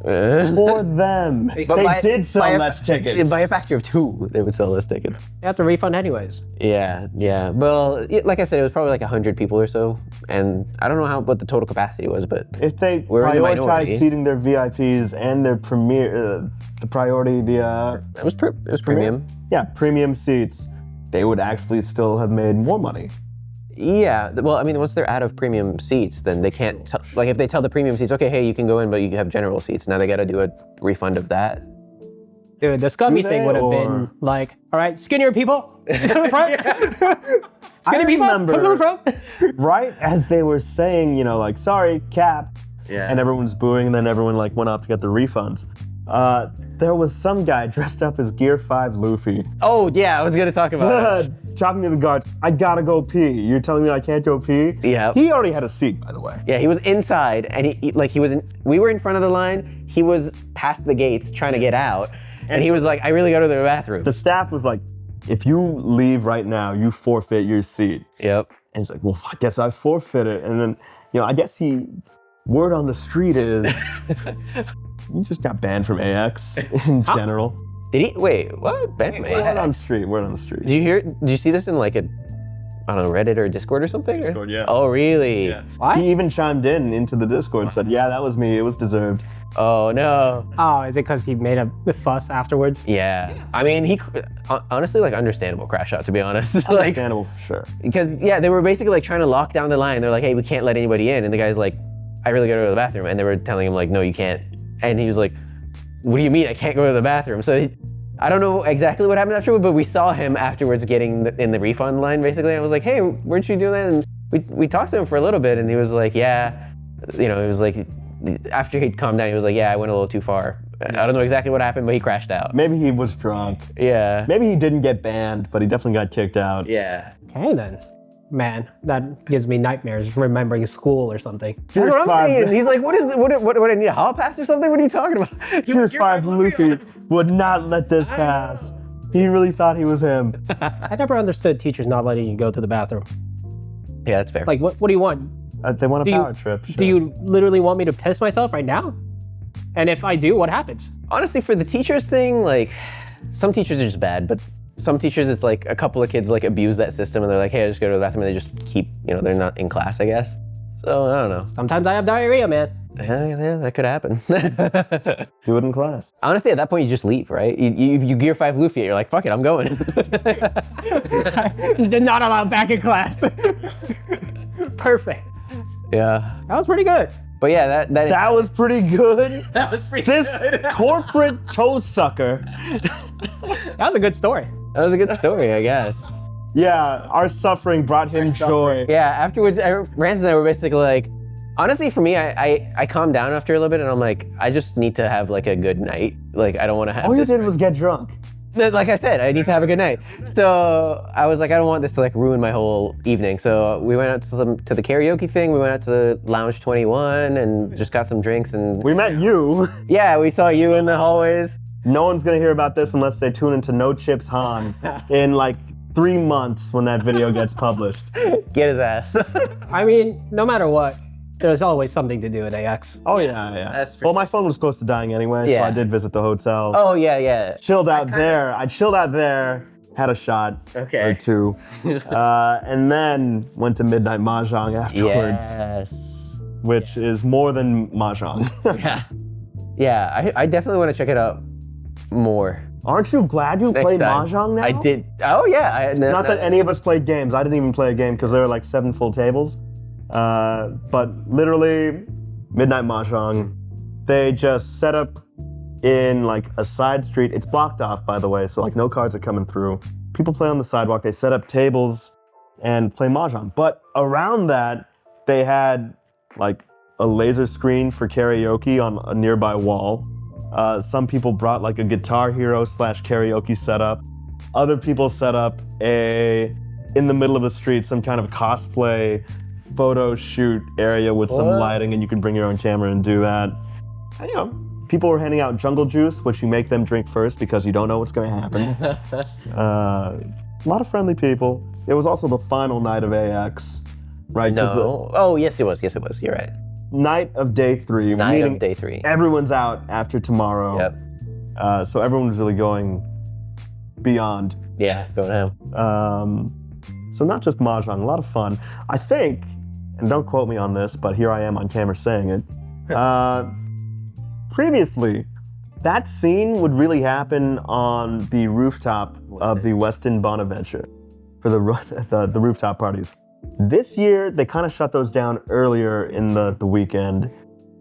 For them. They did sell less tickets. By a factor of 2, they would sell less tickets. They have to refund anyways. Yeah. Well, like I said, it was probably like 100 people or so, and I don't know what the total capacity was, but if they we're in the minority. prioritize seating their VIPs and their the priority, it was premium. Yeah, premium seats, they would actually still have made more money. Yeah, well, I mean, once they're out of premium seats, then they can't, like if they tell the premium seats, okay, hey, you can go in, but you have general seats. Now they gotta do a refund of that. Dude, the scummy thing would have been like, all right, skinnier people, come to the front. Skinny people, come to the front. Right as they were saying, like, sorry, cap, and everyone's booing, and then everyone like went off to get the refunds. There was some guy dressed up as Gear 5 Luffy. Oh yeah, I was gonna talk about it. Talking to the guards, I gotta go pee. You're telling me I can't go pee? Yeah. He already had a seat, by the way. Yeah, he was inside, and we were in front of the line. He was past the gates trying to get out, and he was like, I really gotta go to the bathroom. The staff was like, if you leave right now, you forfeit your seat. Yep. And he's like, well, I guess I forfeit it. And then, I guess word on the street is, you just got banned from AX in general. Did he? Wait, what? Banned from AX? Word on the street. Did you see this in like I don't know, Reddit or Discord or something? Discord, yeah. Oh, really? Yeah. What? He even chimed into the Discord and said, yeah, that was me. It was deserved. Oh, no. Oh, is it because he made a fuss afterwards? Yeah. I mean, he honestly, like, understandable crash out, to be honest. Understandable, sure. Because, yeah, they were basically like trying to lock down the line. They're like, hey, we can't let anybody in. And the guy's like, I really gotta go to the bathroom. And they were telling him like, no, you can't. And he was like, what do you mean I can't go to the bathroom? So I don't know exactly what happened afterward, but we saw him afterwards getting in the refund line, basically. I was like, hey, weren't you doing that? And we talked to him for a little bit, and he was like, yeah. It was like, after he'd calmed down, he was like, yeah, I went a little too far. I don't know exactly what happened, but he crashed out. Maybe he was drunk. Yeah. Maybe he didn't get banned, but he definitely got kicked out. Yeah. Okay then. Man, that gives me nightmares remembering school or something. That's what I'm saying. He's like, what, I need a hall pass or something? What are you talking about? Gear 5 Luffy would not let this pass. He really thought he was him. I never understood teachers not letting you go to the bathroom. Yeah, that's fair. Like, what do you want? They want a power trip. Sure. Do you literally want me to piss myself right now? And if I do, what happens? Honestly, for the teachers thing, like, some teachers are just bad, but some teachers, it's like a couple of kids like abuse that system and they're like, hey, I just go to the bathroom, and they just keep, they're not in class, I guess. So, I don't know. Sometimes I have diarrhea, man. Yeah, that could happen. Do it in class. Honestly, at that point, you just leave, right? You Gear 5 Luffy it, you're like, fuck it, I'm going. Not allowed back in class. Perfect. Yeah. That was pretty good. But yeah, that was pretty good. That was pretty good. This corporate toe sucker. That was a good story. That was a good story, I guess. Yeah, our suffering brought him joy. Yeah, afterwards, Rance and I were basically like, honestly, for me, I calmed down after a little bit, and I'm like, I just need to have like a good night. Like, I don't want to have. All you did was get drunk. Like I said, I need to have a good night. So I was like, I don't want this to like ruin my whole evening. So we went out to the karaoke thing. We went out to Lounge 21 and just got some drinks. And we met you. Yeah, we saw you in the hallways. No one's gonna hear about this unless they tune into No Chips Han in like 3 months when that video gets published. Get his ass. I mean, no matter what, there's always something to do at AX. Oh yeah. That's well, my phone was close to dying anyway, so I did visit the hotel. Oh yeah. Chilled out there. I chilled out there, had a shot or two, and then went to Midnight Mahjong afterwards. Yes. Which is more than Mahjong. Yeah, I definitely want to check it out more. Aren't you glad you played Mahjong now? I did. Oh yeah. Not that any of us played games. I didn't even play a game because there were like 7 full tables. But literally, Midnight Mahjong, they just set up in like a side street. It's blocked off, by the way, so like no cards are coming through. People play on the sidewalk. They set up tables and play Mahjong. But around that, they had like a laser screen for karaoke on a nearby wall. Some people brought like a Guitar Hero / karaoke setup. Other people set up in the middle of the street, some kind of cosplay photo shoot area with some lighting, and you can bring your own camera and do that. And, you know, people were handing out jungle juice, which you make them drink first because you don't know what's going to happen. A lot of friendly people. It was also the final night of AX, right? No. Yes, it was. You're right. Night of day 3. Night of day 3. Everyone's out after tomorrow. Yep. So everyone's really going beyond. Yeah, going ham. So not just Mahjong, a lot of fun. I think, and don't quote me on this, but here I am on camera saying it. Previously, that scene would really happen on the rooftop of the Westin Bonaventure for the rooftop parties. This year, they kind of shut those down earlier in the weekend.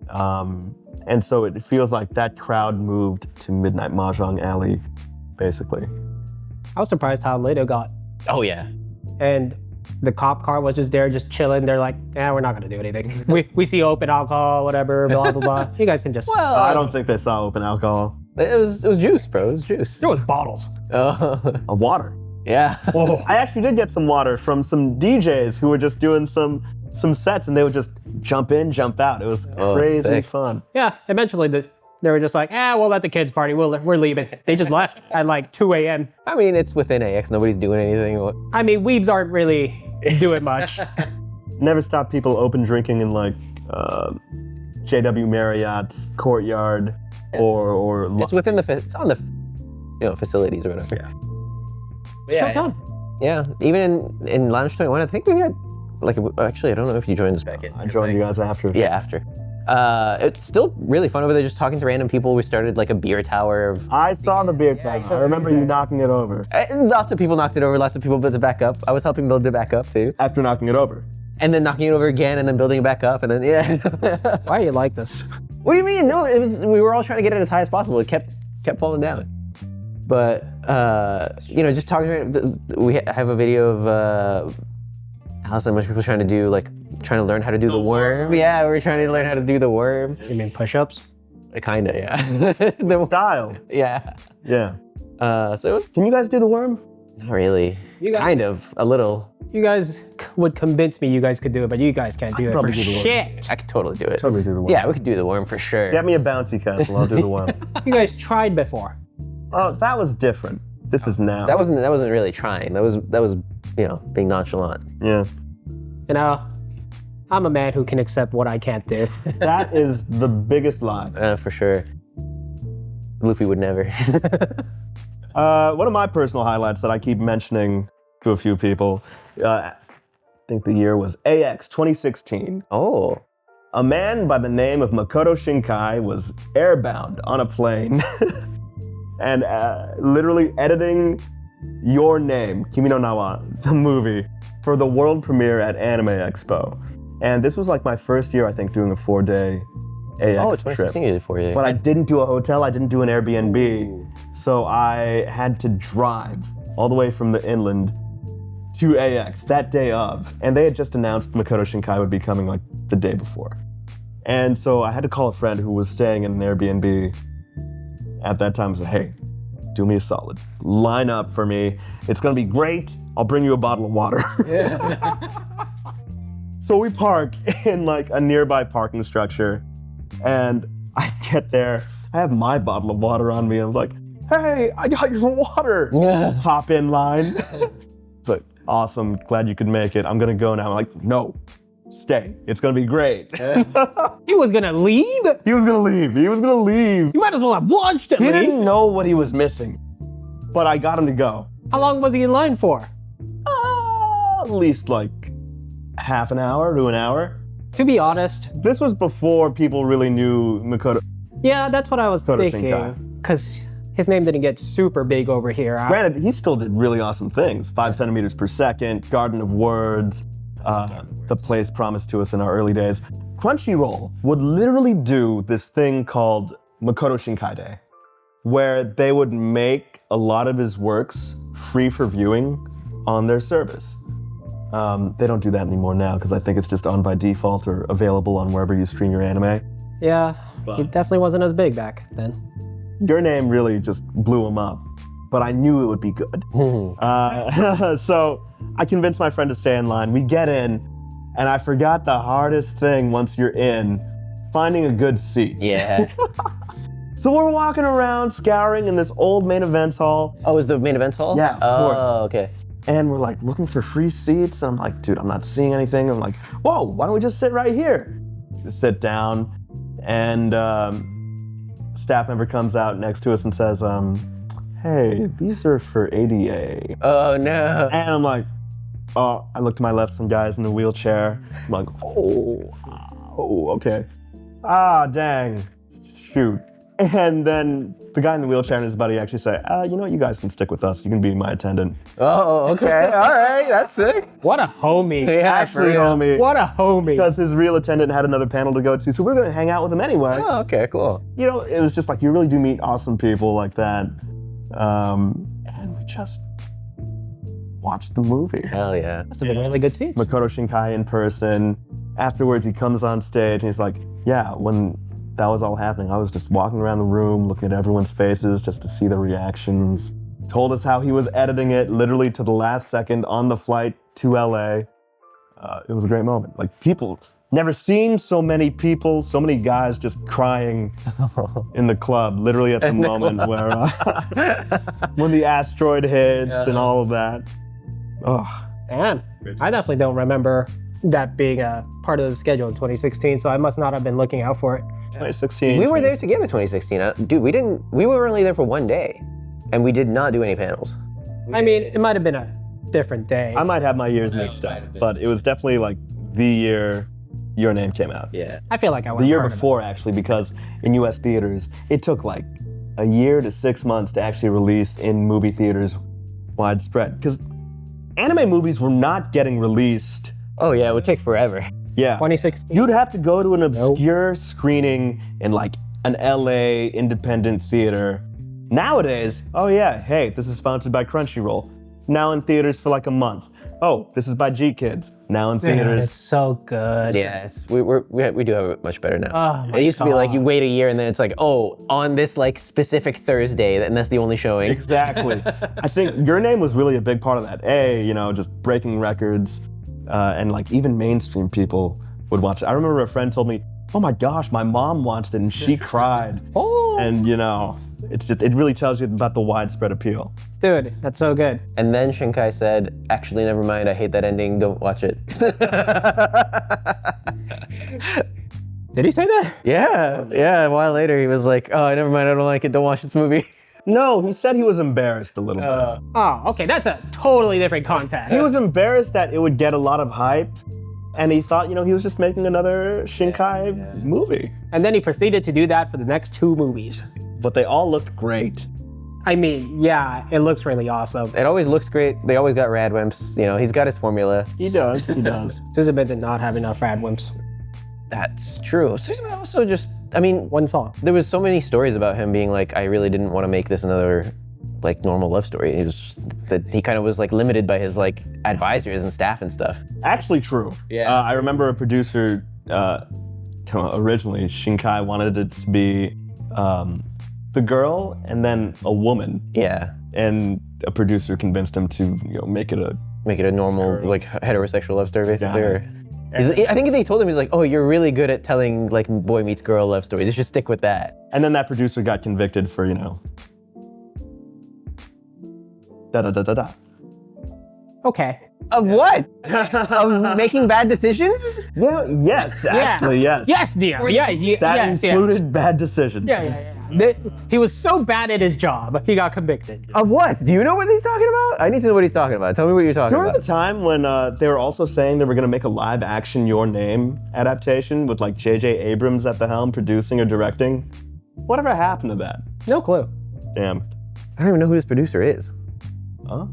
And so it feels like that crowd moved to Midnight Mahjong Alley, basically. I was surprised how late it got. Oh, yeah. And the cop car was just there, just chilling. They're like, we're not gonna do anything. we see open alcohol, whatever, blah, blah, blah. You guys can just... Well, I don't think they saw open alcohol. It was juice, bro. It was juice. There was bottles. A water. Yeah. I actually did get some water from some DJs who were just doing some sets, and they would just jump in, jump out. It was crazy sick. fun. Yeah, eventually they were just like, we'll let the kids party. We're leaving. They just left at like 2 a.m. I mean, it's within AX. Nobody's doing anything. I mean, weebs aren't really doing much. Never stopped people open drinking in like JW Marriott's courtyard or It's within it's on the facilities or whatever. Shut down. Yeah. Even in Lounge 21, I think we had actually, I don't know if you joined us back in. I joined you guys after. Yeah, after. It's still really fun over there, just talking to random people. We started like a beer tower of... I saw the beer tower. I remember you knocking it over. Lots of people knocked it over. Lots of people built it back up. I was helping build it back up too. After knocking it over. And then knocking it over again, and then building it back up, and then Why are you like this? What do you mean? No, we were all trying to get it as high as possible. It kept falling down. But just talking. We have a video of how so much people trying to learn how to do the worm. Yeah, we're trying to learn how to do the worm. You mean push-ups? Kinda, yeah. The Style. Yeah. Yeah. So it was Can you guys do the worm? not really. Kind of, a little. You guys would convince me you guys could do it, but you guys can't do it for probably do the worm. shit. I could totally do it. Totally do the worm. Yeah, we could do the worm for sure. Get me a bouncy castle, I'll do the worm. You guys tried before. Oh, that was different. This is now. That wasn't really trying. That was being nonchalant. Yeah. You know, I'm a man who can accept what I can't do. That is the biggest lie. For sure. Luffy would never. One of my personal highlights that I keep mentioning to a few people, I think the year was AX 2016. Oh. A man by the name of Makoto Shinkai was airbound on a plane and literally editing Your Name, Kimi no Nawa, the movie, for the world premiere at Anime Expo. And this was like my first year, I think, doing a 4-day AX Oh, trip. 2016 you did for you. But I didn't do a hotel, I didn't do an Airbnb. So I had to drive all the way from the inland to AX that day of. And they had just announced Makoto Shinkai would be coming like the day before. And so I had to call a friend who was staying in an Airbnb at that time and say, hey, do me a solid. Line up for me. It's gonna be great. I'll bring you a bottle of water. So we park in like a nearby parking structure, and I get there. I have my bottle of water on me. I'm like, hey, I got your water. Hop in line. Like, awesome, glad you could make it. I'm gonna go now. I'm like, no, stay. It's gonna be great. He was gonna leave? He was gonna leave. He was gonna leave. You might as well have watched it He leave. didn't know what he was missing, but I got him to go. How long was he in line for? At least like half an hour to an hour. To be honest, This was before people really knew Makoto. yeah, that's what I was Makoto thinking. Shinkai. Because his name didn't get super big over here. Granted, he still did really awesome things. 5 centimeters per second, Garden of Words, the place promised to us in our early days. Crunchyroll would literally do this thing called Makoto Shinkai Day, where they would make a lot of his works free for viewing on their service. They don't do that anymore now because I think it's just on by default or available on wherever you stream your anime. Yeah, he definitely wasn't as big back then. Your Name really just blew him up, but I knew it would be good. So I convinced my friend to stay in line. We get in, and I forgot the hardest thing once you're in, finding a good seat. Yeah. So we're walking around, scouring in this old main events hall. Oh, is the main events hall? Yeah, of course. Oh, okay. And we're like looking for free seats. And I'm like, dude, I'm not seeing anything. I'm like, whoa, why don't we just sit right here? Just sit down. And a staff member comes out next to us and says, hey, these are for ADA. Oh, no. And I'm like, oh, I look to my left, some guys in a wheelchair. I'm like, oh, okay. Ah, dang, shoot. And then the guy in the wheelchair and his buddy actually say, you know what, you guys can stick with us. You can be my attendant. Oh, okay. All right. That's sick. What a homie. Yeah, Actually, homie. What a homie. Because his real attendant had another panel to go to, so we we're gonna hang out with him anyway. Oh, okay, cool. You know, it was just like, you really do meet awesome people like that. And we just watched the movie. Hell yeah. Must have been really good seats. Makoto Shinkai in person. Afterwards, he comes on stage and he's like, yeah, when that was all happening, I was just walking around the room, looking at everyone's faces just to see the reactions. Told us how he was editing it literally to the last second on the flight to LA. It was a great moment. Like, people, never seen so many people, so many guys just crying in the club, literally at the moment where, when the asteroid hits and all of that. Oh. Damn, I definitely don't remember that being a part of the schedule in 2016, so I must not have been looking out for it. 2016. We were there together 2016. Dude, we were only there for one day and we did not do any panels. I mean, it might have been a different day. I might have my years mixed up, but it was definitely like the year Your Name came out. Yeah. I feel like I would The year before, actually, because in US theaters, it took like a year to 6 months to actually release in movie theaters widespread. Because anime movies were not getting released. Oh yeah, it would take forever. Yeah. 2016. You'd have to go to an obscure screening in like an LA independent theater. Nowadays, oh yeah, hey, this is sponsored by Crunchyroll. Now in theaters for like a month. Oh, this is by G Kids. Now in theaters. It's so good. Yeah, we do have it much better now. Oh my It used to be like God. you wait a year and then it's like, oh, on this like specific Thursday, and that's the only showing. Exactly. I think Your Name was really a big part of that. You know, just breaking records, and like even mainstream people would watch it. I remember a friend told me, oh my gosh, my mom watched it and she cried. Oh. And you know, it really tells you about the widespread appeal. Dude, that's so good. And then Shinkai said, actually, never mind, I hate that ending, don't watch it. Did he say that? Yeah, a while later he was like, oh, never mind, I don't like it, don't watch this movie. No, he said he was embarrassed a little bit. Oh, okay, that's a totally different context. He was embarrassed that it would get a lot of hype, and he thought, you know, he was just making another Shinkai movie. And then he proceeded to do that for the next 2 movies. But they all looked great. I mean, yeah, it looks really awesome. It always looks great, they always got rad wimps, you know, he's got his formula. He does, he does. Suzume did not have enough rad wimps. That's true. Suzume also just, I mean, One song. there was so many stories about him being like, I really didn't want to make this another like normal love story. He was just, that he kind of was like limited by his like advisors and staff and stuff. Actually true. Yeah. I remember a producer, originally, Shinkai wanted it to be the girl and then a woman. Yeah. And a producer convinced him to, you know, make it a normal like heterosexual love story basically. Yeah. Or, I think they told him, he's like, oh, you're really good at telling like boy meets girl love stories. You should stick with that. And then that producer got convicted for, you know, da-da-da-da-da. Okay. Of what? Of making bad decisions? Yeah, yes, actually, yes. Yes, Niam. Yeah, That yes, included bad decisions. Yeah. He was so bad at his job, he got convicted. Of what? Do you know what he's talking about? I need to know what he's talking about. Tell me what you're talking Remember about. the time when they were also saying they were going to make a live action Your Name adaptation with like J.J. Abrams at the helm producing or directing? Whatever happened to that? No clue. Damn. I don't even know who this producer is. Huh?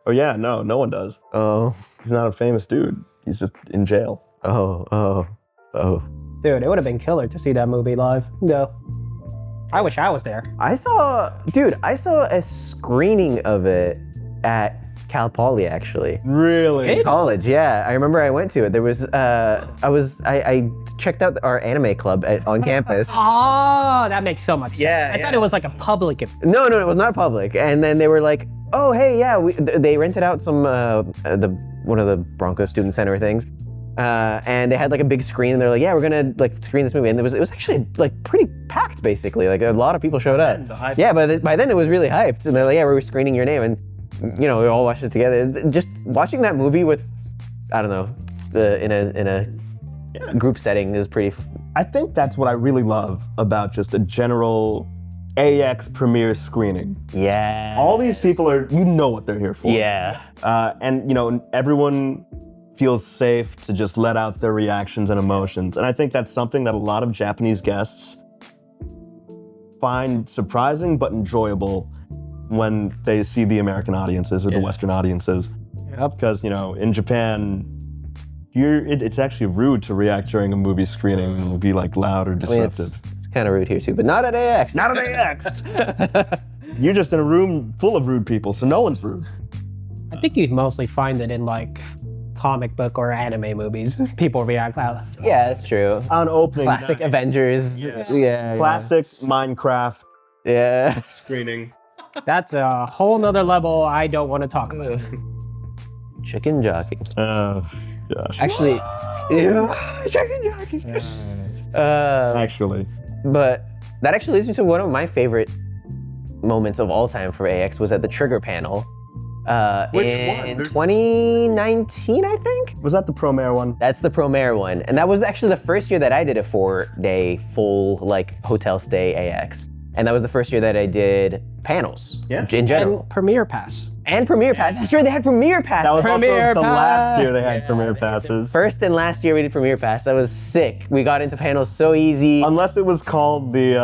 Oh yeah, no one does. Oh. He's not a famous dude. He's just in jail. Oh. Dude, it would have been killer to see that movie live. No. I wish I was there. I saw a screening of it at Cal Poly actually. Really? College, yeah. I remember I went to it. There was I checked out our anime club on campus. Oh, that makes so much sense. Yeah, I thought it was like a public event. No, it was not public. And then they were like, "Oh, hey, yeah." They rented out some one of the Bronco Student Center things, and they had like a big screen. And they're like, "Yeah, we're gonna like screen this movie." And it was actually like pretty packed, basically. Like a lot of people showed up. Yeah, but by then it was really hyped. And they're like, "Yeah, we were screening your name," and we all watched it together. Just watching that movie with, I don't know, in a group setting is pretty. I think that's what I really love about just a general AX premiere screening. Yeah. All these people are, you know what they're here for. Yeah. And everyone feels safe to just let out their reactions and emotions. And I think that's something that a lot of Japanese guests find surprising but enjoyable when they see the American audiences or the Western audiences. Yep. Because, in Japan, it's actually rude to react during a movie screening and be like loud or disruptive. It's kind of rude here too, but not at AX. Not at AX. You're just in a room full of rude people, so no one's rude. I think you'd mostly find it in like comic book or anime movies. People react loud. Yeah, that's true. On opening Classic night. Avengers. Yeah. Classic Minecraft Yeah. screening. That's a whole nother level I don't want to talk about. Chicken jockey. Oh, gosh. Actually, chicken jockey. Actually. But that actually leads me to one of my favorite moments of all time for AX was at the Trigger panel. Which in one? 2019, I think? Was that the Promare one? That's the Promare one. And that was actually the first year that I did a 4-day full hotel stay AX. And that was the first year that I did panels in general. And Premiere Pass. And Premiere Pass. That's right, they had Premiere Pass. That was Premiere also the Pass. last year they had Premiere Passes. First and last year we did Premiere Pass. That was sick. We got into panels so easy. Unless it was called the,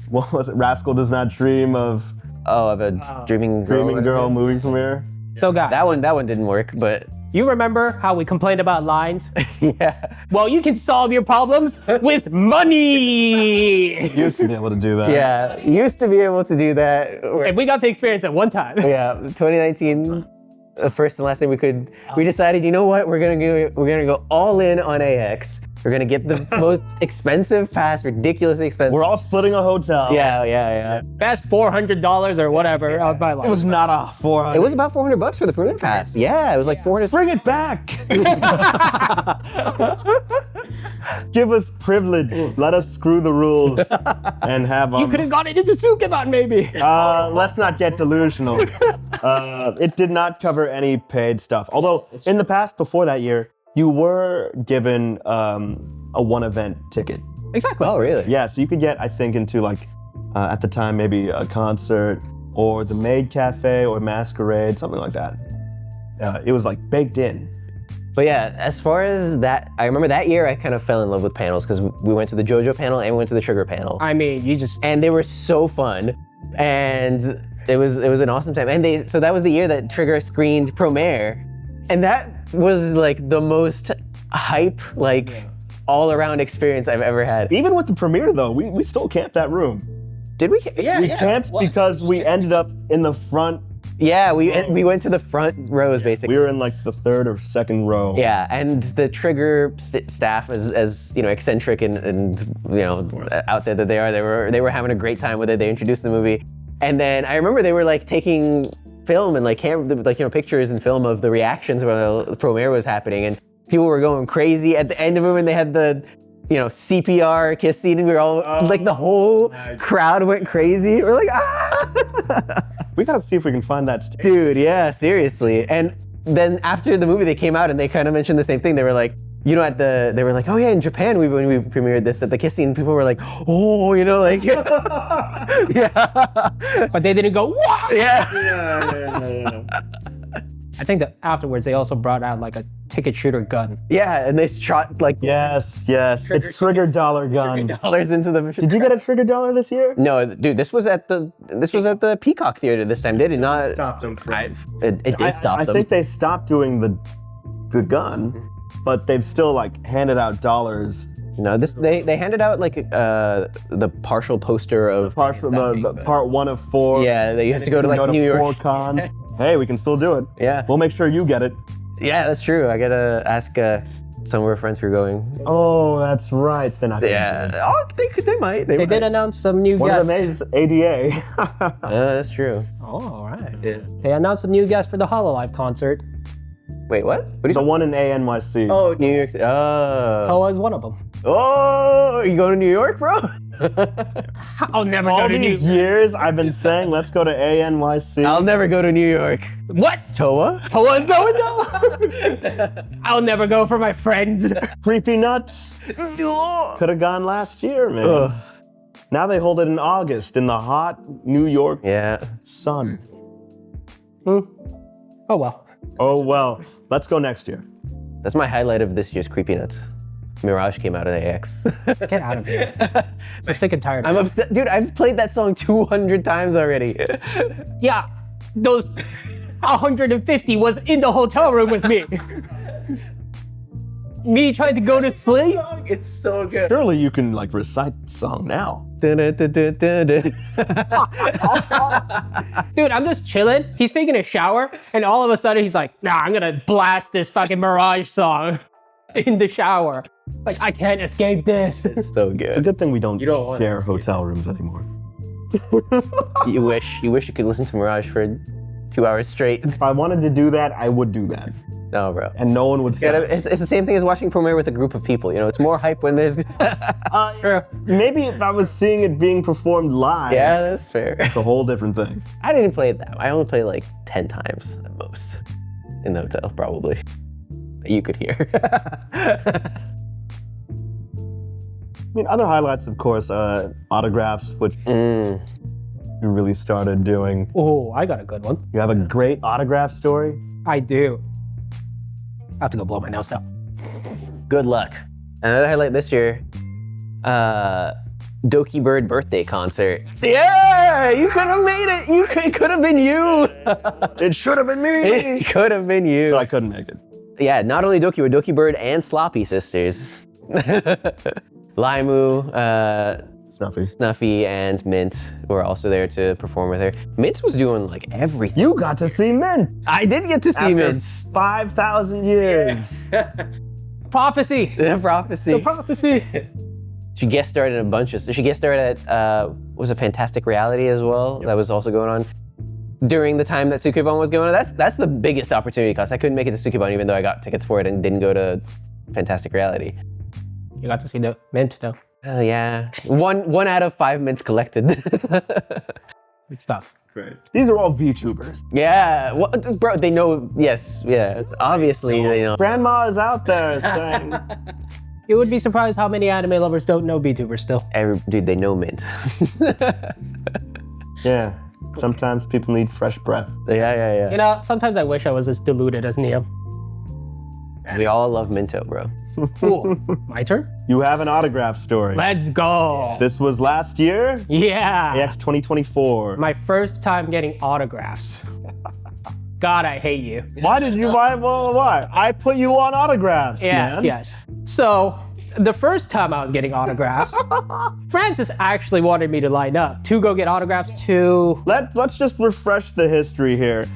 what was it? Rascal Does Not Dream of Dreaming Girl movie premiere. So guys, That one didn't work, but you remember how we complained about lines? yeah. Well, you can solve your problems with money. Used to be able to do that. Yeah, used to be able to do that. And we got to experience it one time. Yeah, 2019, the first and last thing we decided, you know what, we're gonna go all in on AX. We're gonna get the most expensive pass, ridiculously expensive. We're all splitting a hotel. Yeah. Best $400 or whatever of my life. It was not a 400. It was about $400 for the Premiere Pass. Yeah, it was like 400. Bring it back. Give us privilege. Let us screw the rules and have. You could have gotten into Sukeban maybe. Let's not get delusional. It did not cover any paid stuff. Although in the past, before that year, you were given a one-event ticket. Exactly. Oh, really? Yeah, so you could get, I think, into at the time, maybe a concert or the Maid Cafe or Masquerade, something like that. It was baked in. But yeah, as far as that, I remember that year I kind of fell in love with panels because we went to the JoJo panel and we went to the Trigger panel. I mean, you just... And they were so fun. And it was an awesome time. And so that was the year that Trigger screened Promare. And that was the most hype, all-around experience I've ever had. Even with the premiere, though, we still camped that room. Did we? Yeah, We camped because we ended up in the front. Yeah, we went to the front rows, basically. We were in the third or second row. Yeah, and the Trigger staff, as eccentric and out there that they are, they were having a great time with it. They introduced the movie, and then I remember they were taking film and pictures and film of the reactions when the premiere was happening, and people were going crazy at the end of it when they had the CPR kiss scene, and we were all the whole crowd went crazy. We're like, ah! We gotta see if we can find that stage. Dude, yeah, seriously. And then after the movie, they came out and they kind of mentioned the same thing. They were like, they were like, oh yeah, in Japan, when we premiered this at the kiss scene, people were like, oh, yeah. But they didn't go, wow! Yeah. I think that afterwards, they also brought out a ticket shooter gun. Yeah, and they shot Yes. The Trigger dollar gun. $dollars into the. Did you get a Trigger dollar this year? No, dude, this was at the Peacock Theater this time. They did not Stop them from. It did stop them. I think they stopped doing the gun, but they've still handed out dollars. No, they handed out the partial poster of The part 1 of 4. Yeah, that you have to go to New York. 4 cons. Hey, we can still do it. Yeah. We'll make sure you get it. Yeah, that's true. I gotta ask some of our friends who are going. Oh, that's right. They're not gonna Yeah. do it. Oh, they might. They They might. did announce some new One of guests. them is ADA. That's true. Oh, all right. Yeah. They announced a new guest for the Hololive concert. Wait, what? What are you The one in ANYC. Oh, New York City. Oh. Toa is one of them. Oh, you going to New York, bro? I'll never All go to New these years I've been saying, let's go to ANYC. I'll never go to New York. What? Toa? Toa's going though? I'll never go for my friends. Creepy nuts. Could have gone last year, man. Ugh. Now they hold it in August in the hot New York Yeah. sun. Oh well. Oh well, let's go next year. That's my highlight of this year's Creepy Nuts. Mirage came out of AX. Get out of here. I'm sick and tired. I'm upset. Dude, I've played that song 200 times already. Yeah, those 150 was in the hotel room with me. Me trying to go to sleep? It's so good. Surely you can like recite the song now. Dude, I'm just chilling. He's taking a shower, and all of a sudden he's like, nah, I'm gonna blast this fucking Mirage song in the shower. Like, I can't escape this. So It's a good. good thing we don't, don't want share hotel rooms anymore. You wish you could listen to Mirage for 2 hours straight. If I wanted to do that, I would do that. No, bro. And no one would say. It's the same thing as watching Promare with a group of people. You know, it's more hype when there's. Maybe if I was seeing it being performed live, Yeah, that's fair. it's a whole different thing. I didn't play it that. I only played like 10 times at most in the hotel, probably. That you could hear. I mean, other highlights, of course, autographs, which we really started doing. Oh, I got a good one. You have a great autograph story? I do. I have to go blow my nose now. Good luck. Another highlight this year, Dokibird birthday concert. Yeah, you could have made it. It could have been you. It should have been me! It could have been you. So I couldn't make it. Yeah, not only Dokibird and Sloppy Sisters. Limu, Snuffy. Snuffy, and Mint were also there to perform with her. Mint was doing like everything. You got to see Mint! I did get to see After Mint. 5,000 years. Prophecy! The prophecy. The prophecy! She guest starred in a bunch of. She guest starred at was a Fantastic Reality as well. That was also going on during the time that Sukeban was going on. That's the biggest opportunity cost. I couldn't make it to Sukeban even though I got tickets for it and didn't go to Fantastic Reality. You got to see the Mint though. Oh yeah, one out of 5 mints collected. Good stuff. Right. These are all VTubers. Yeah, bro, they know. Yes, yeah, obviously they know. Grandma is out there saying, You would be surprised how many anime lovers don't know VTubers still. Dude, they know Mint. yeah, sometimes people need fresh breath. Yeah. You know, sometimes I wish I was as deluded as Niam. We all love Minto, bro. Cool. My turn? You have an autograph story. Let's go. This was last year, Yeah. AX 2024. My first time getting autographs. God, I hate you. Why did you buy? Well, why? I put you on autographs, man. Yes. So, the first time I was getting autographs, Francis actually wanted me to line up to go get autographs to... Let's just refresh the history here.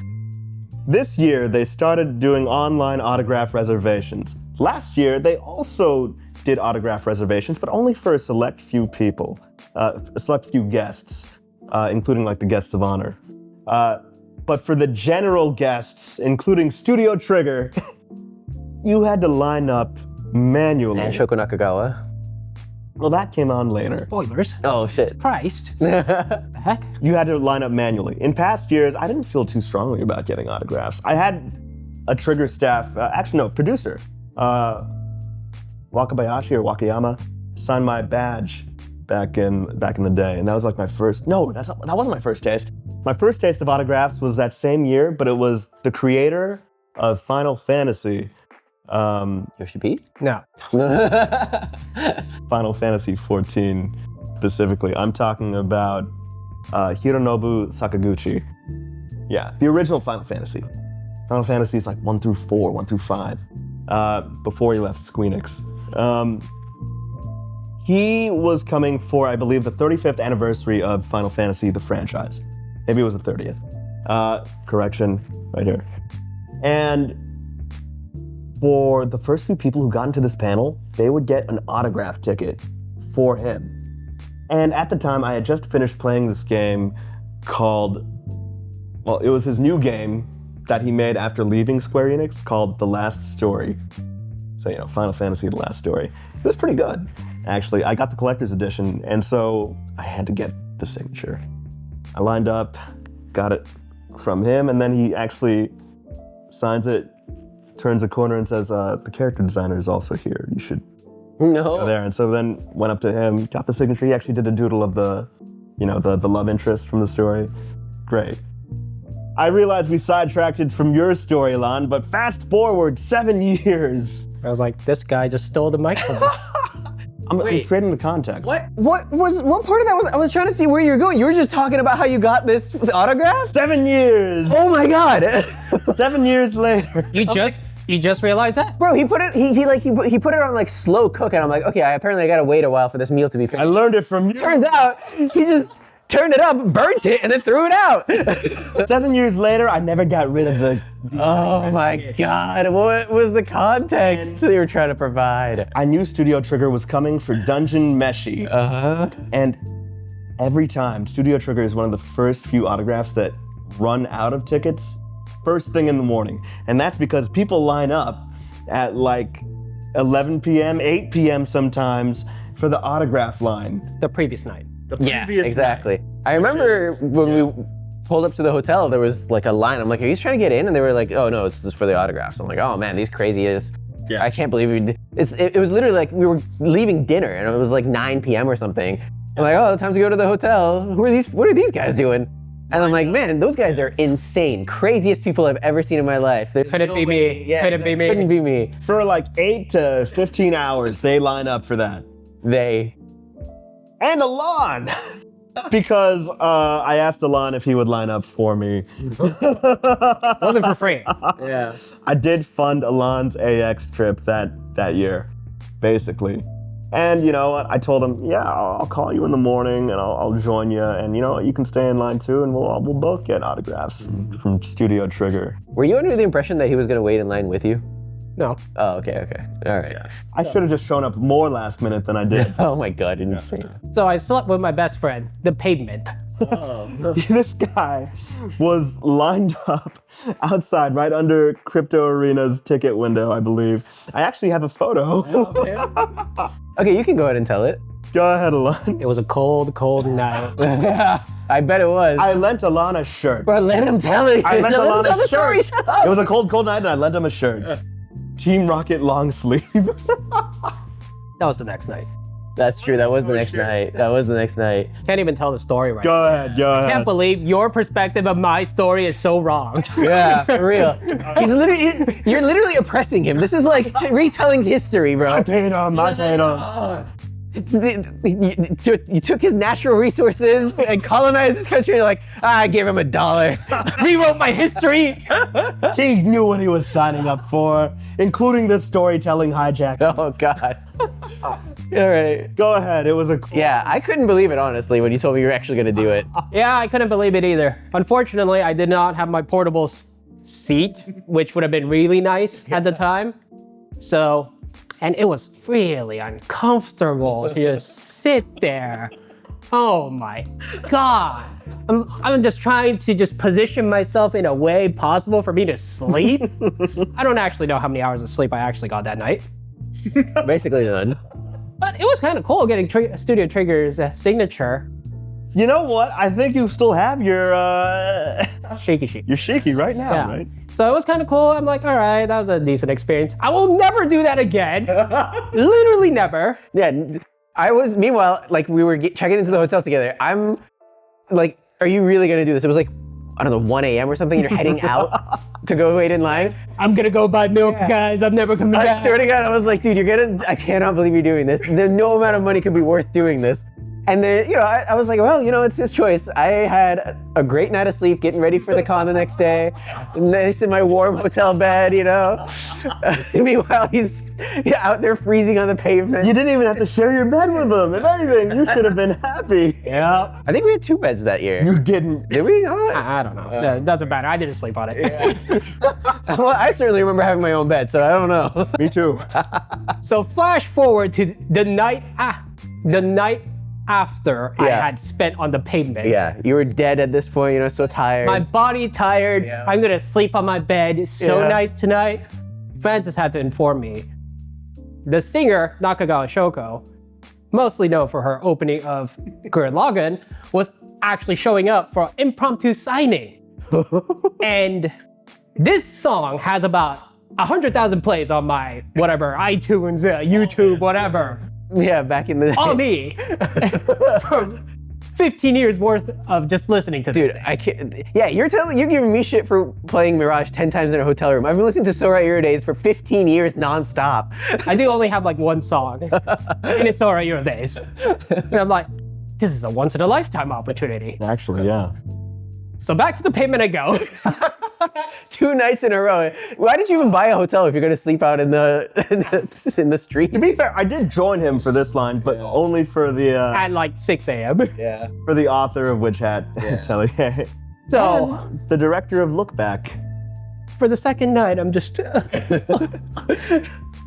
This year, they started doing online autograph reservations. Last year, they also did autograph reservations, but only for a select few people, a select few guests, including like the guests of honor. But for the general guests, including Studio Trigger, you had to line up manually. And Shoko Nakagawa. Well, that came on later. Spoilers. Oh shit. Christ. The heck? You had to line up manually. In past years, I didn't feel too strongly about getting autographs. I had a Trigger staff, producer, Wakabayashi or Wakayama, sign my badge back in the day, and that was like my first. No, that wasn't my first taste. My first taste of autographs was that same year, but it was the creator of Final Fantasy. Yoshi P? No. Final Fantasy 14 specifically. I'm talking about Hironobu Sakaguchi. Yeah, the original Final Fantasy. Final Fantasy is like 1 through 4, 1 through 5, before he left Squeenix. He was coming for, I believe, the 35th anniversary of Final Fantasy, the franchise. Maybe it was the 30th. Correction, right here. And for the first few people who got into this panel, they would get an autograph ticket for him. And at the time, I had just finished playing this game called, well, it was his new game that he made after leaving Square Enix called The Last Story. So, you know, Final Fantasy, The Last Story. It was pretty good, actually. I got the collector's edition, and so I had to get the signature. I lined up, got it from him, and then he actually signs it, turns a corner and says, the character designer is also here. You should go there. And so then went up to him, got the signature. He actually did a doodle of the, you know, the love interest from the story. Great. I realize we sidetracked from your story, Lon, but fast forward 7 years. I was like, this guy just stole the mic from me. I'm creating the context. What part of that was? I was trying to see where you're going. You were just talking about how you got this autograph? 7 years. Oh my God. 7 years later. You just realized that? Bro, he put it it on like slow cook, and I'm like, okay, apparently I gotta wait a while for this meal to be I finished. learned it from you. Turns out he just turned it up, burnt it, and then threw it out. 7 years later, I never got rid of the Oh my God, what was the context you were trying to provide? I knew Studio Trigger was coming for Dungeon Meshi. And every time, Studio Trigger is one of the first few autographs that run out of tickets first thing in the morning. And that's because people line up at like 11 p.m., 8 p.m. sometimes for the autograph line. The previous night. Yeah, exactly. I remember when we pulled up to the hotel, there was like a line. I'm like, are you trying to get in? And they were like, oh no, it's just for the autographs. I'm like, oh man, these craziest. Yeah. I can't believe it was literally like we were leaving dinner and it was like 9 p.m. or something. I'm like, oh, time to go to the hotel. What are these guys doing? And I'm like, man, those guys are insane. Craziest people I've ever seen in my life. Couldn't be me. Yeah, Couldn't be me. Couldn't be me. For like 8 to 15 hours, they line up for that. And Alon! Because I asked Alon if he would line up for me. Wasn't for free. Yeah. I did fund Alon's AX trip that year, basically. And you know what? I told him, yeah, I'll call you in the morning and I'll join you. And you know what? You can stay in line too, and we'll both get autographs from Studio Trigger. Were you under the impression that he was gonna wait in line with you? No. Oh, okay. All right. Yeah. I should have just shown up more last minute than I did. Oh my God, insane. So I slept with my best friend, the pavement. This guy was lined up outside right under Crypto Arena's ticket window, I believe. I actually have a photo. Okay, you can go ahead and tell it. Go ahead, Alon. It was a cold, cold night. I bet it was. I lent Alon a shirt. Bro, let him tell it. I lent Let him Alon tell a the story. shirt. Shut up. It was a cold, cold night and I lent him a shirt. Team Rocket long sleeve. That was the next night. That's true. That was the next night. Can't even tell the story right. Go ahead. Can't believe your perspective of my story is so wrong. Yeah, for real. You're literally oppressing him. This is like retelling history, bro. I paid him. You took his natural resources and colonized this country, and you're like, I gave him $1. Rewrote my history. He knew what he was signing up for, including the storytelling hijack. Oh, God. All right. Go ahead. It was a cool. Yeah, I couldn't believe it, honestly, when you told me you were actually going to do it. Yeah, I couldn't believe it either. Unfortunately, I did not have my portable seat, which would have been really nice at the time. So, and it was really uncomfortable to just sit there. Oh my God. I'm just trying to just position myself in a way possible for me to sleep. I don't actually know how many hours of sleep I actually got that night. Basically none. But it was kind of cool getting Studio Trigger's signature. You know what? I think you still have your Shaky sheet. your shaky right now, Yeah. right? So it was kind of cool. I'm like, all right, that was a decent experience. I will never do that again. Literally never. Yeah, meanwhile, like we were checking into the hotel together. I'm like, are you really going to do this? It was like, I don't know, 1 a.m. or something. You're heading out to go wait in line. I'm gonna go buy milk, guys. I'm never coming back. I swear to God, I was like, dude, I cannot believe you're doing this. No amount of money could be worth doing this. And then, I was like, well, it's his choice. I had a great night of sleep getting ready for the con the next day. Nice in my warm hotel bed, Meanwhile, he's out there freezing on the pavement. You didn't even have to share your bed with him. If anything, you should have been happy. Yeah. I think we had 2 beds that year. You didn't. Did we? I don't know. It doesn't matter. I didn't sleep on it. Well, I certainly remember having my own bed, so I don't know. Me too. So flash forward to the night after I had spent on the pavement. Yeah, you were dead at this point, so tired. My body tired. Yeah. I'm gonna sleep on my bed. It's so nice tonight. Francis had to inform me. The singer, Nakagawa Shoko, mostly known for her opening of Gurren Lagann, was actually showing up for an impromptu signing. And this song has about 100,000 plays on my whatever, iTunes, YouTube, whatever. Yeah, back in the day. All me. For 15 years worth of just listening to this Dude, thing. I can't. Yeah, you're giving me shit for playing Mirage 10 times in a hotel room. I've been listening to So Right Your Days for 15 years nonstop. I do only have like one song, and it's Sora Your Days. And I'm like, this is a once in a lifetime opportunity. Actually, yeah. So back to the pavement I go. 2 nights in a row. Why did you even buy a hotel if you're gonna sleep out in the street? To be fair, I did join him for this line, but only for the At like 6 a.m. Yeah. for the author of Witch Hat Atelier. So And the director of Look Back. for the second night, I'm just,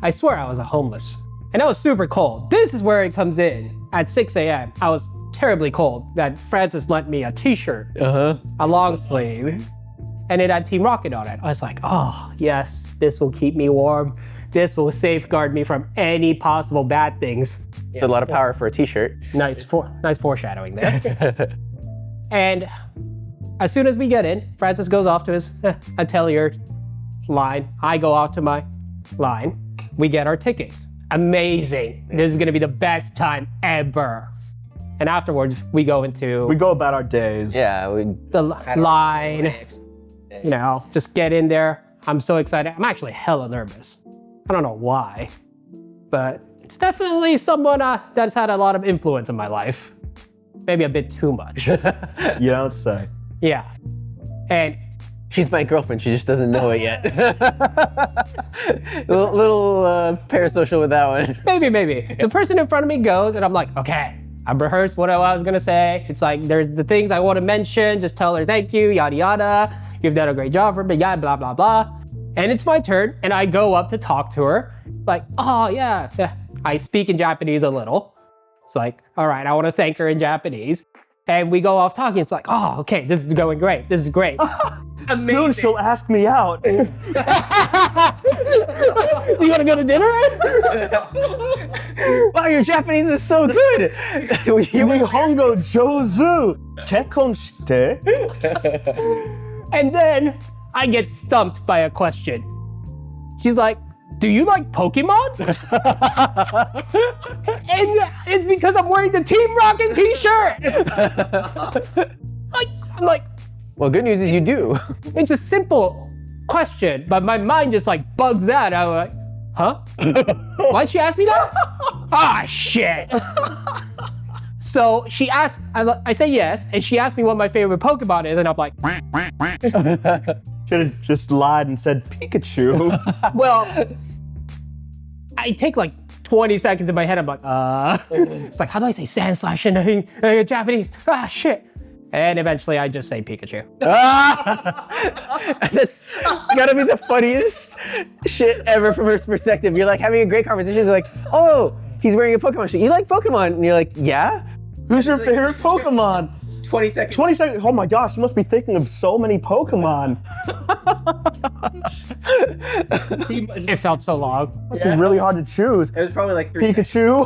I swear I was a homeless. And I was super cold. This is where it comes in. At 6 a.m., I was terribly cold that Francis lent me a t-shirt, a long sleeve, and it had Team Rocket on it. I was like, oh, yes, this will keep me warm. This will safeguard me from any possible bad things. It's a lot of power for a t-shirt. Nice foreshadowing there. And as soon as we get in, Francis goes off to his atelier line. I go off to my line. We get our tickets. Amazing. This is gonna be the best time ever. And afterwards, we go about our days. Yeah, the line, just get in there. I'm so excited. I'm actually hella nervous. I don't know why, but it's definitely someone that's had a lot of influence in my life. Maybe a bit too much. You don't say. Yeah. And she's my girlfriend. She just doesn't know it yet. little parasocial with that one. maybe. The person in front of me goes, and I'm like, okay, I've rehearsed what I was gonna say. It's like, there's the things I want to mention. Just tell her thank you, yada yada. You've done a great job for me, yeah, blah blah blah. And it's my turn, and I go up to talk to her. Like, oh yeah. I speak in Japanese a little. It's like, all right, I want to thank her in Japanese. And we go off talking. It's like, oh, okay, this is going great. This is great. Soon she'll ask me out. Do you want to go to dinner? Wow, your Japanese is so good. Nihongo Jozu. Kekkon shite? And then I get stumped by a question. She's like, do you like Pokemon? And it's because I'm wearing the Team Rocket t-shirt. I'm like, well, good news is you do. it's a simple question, but my mind just like bugs out. I'm like, huh? Why'd she ask me that? Ah, shit. So she asked, I say yes, and she asked me what my favorite Pokemon is, and I'm like, Should have just lied and said Pikachu. well, I take like 20 seconds in my head. I'm like, It's like, how do I say Sandslash in Japanese? Ah, shit. And eventually I just say Pikachu. That's gotta be the funniest shit ever from her perspective. You're like having a great conversation. It's like, oh, he's wearing a Pokemon shirt. You like Pokemon? And you're like, yeah? Who's your favorite Pokemon? 20 seconds. 20 seconds. Oh my gosh, you must be thinking of so many Pokemon. It felt so long. It's really hard to choose. It was probably like 3 seconds. Pikachu.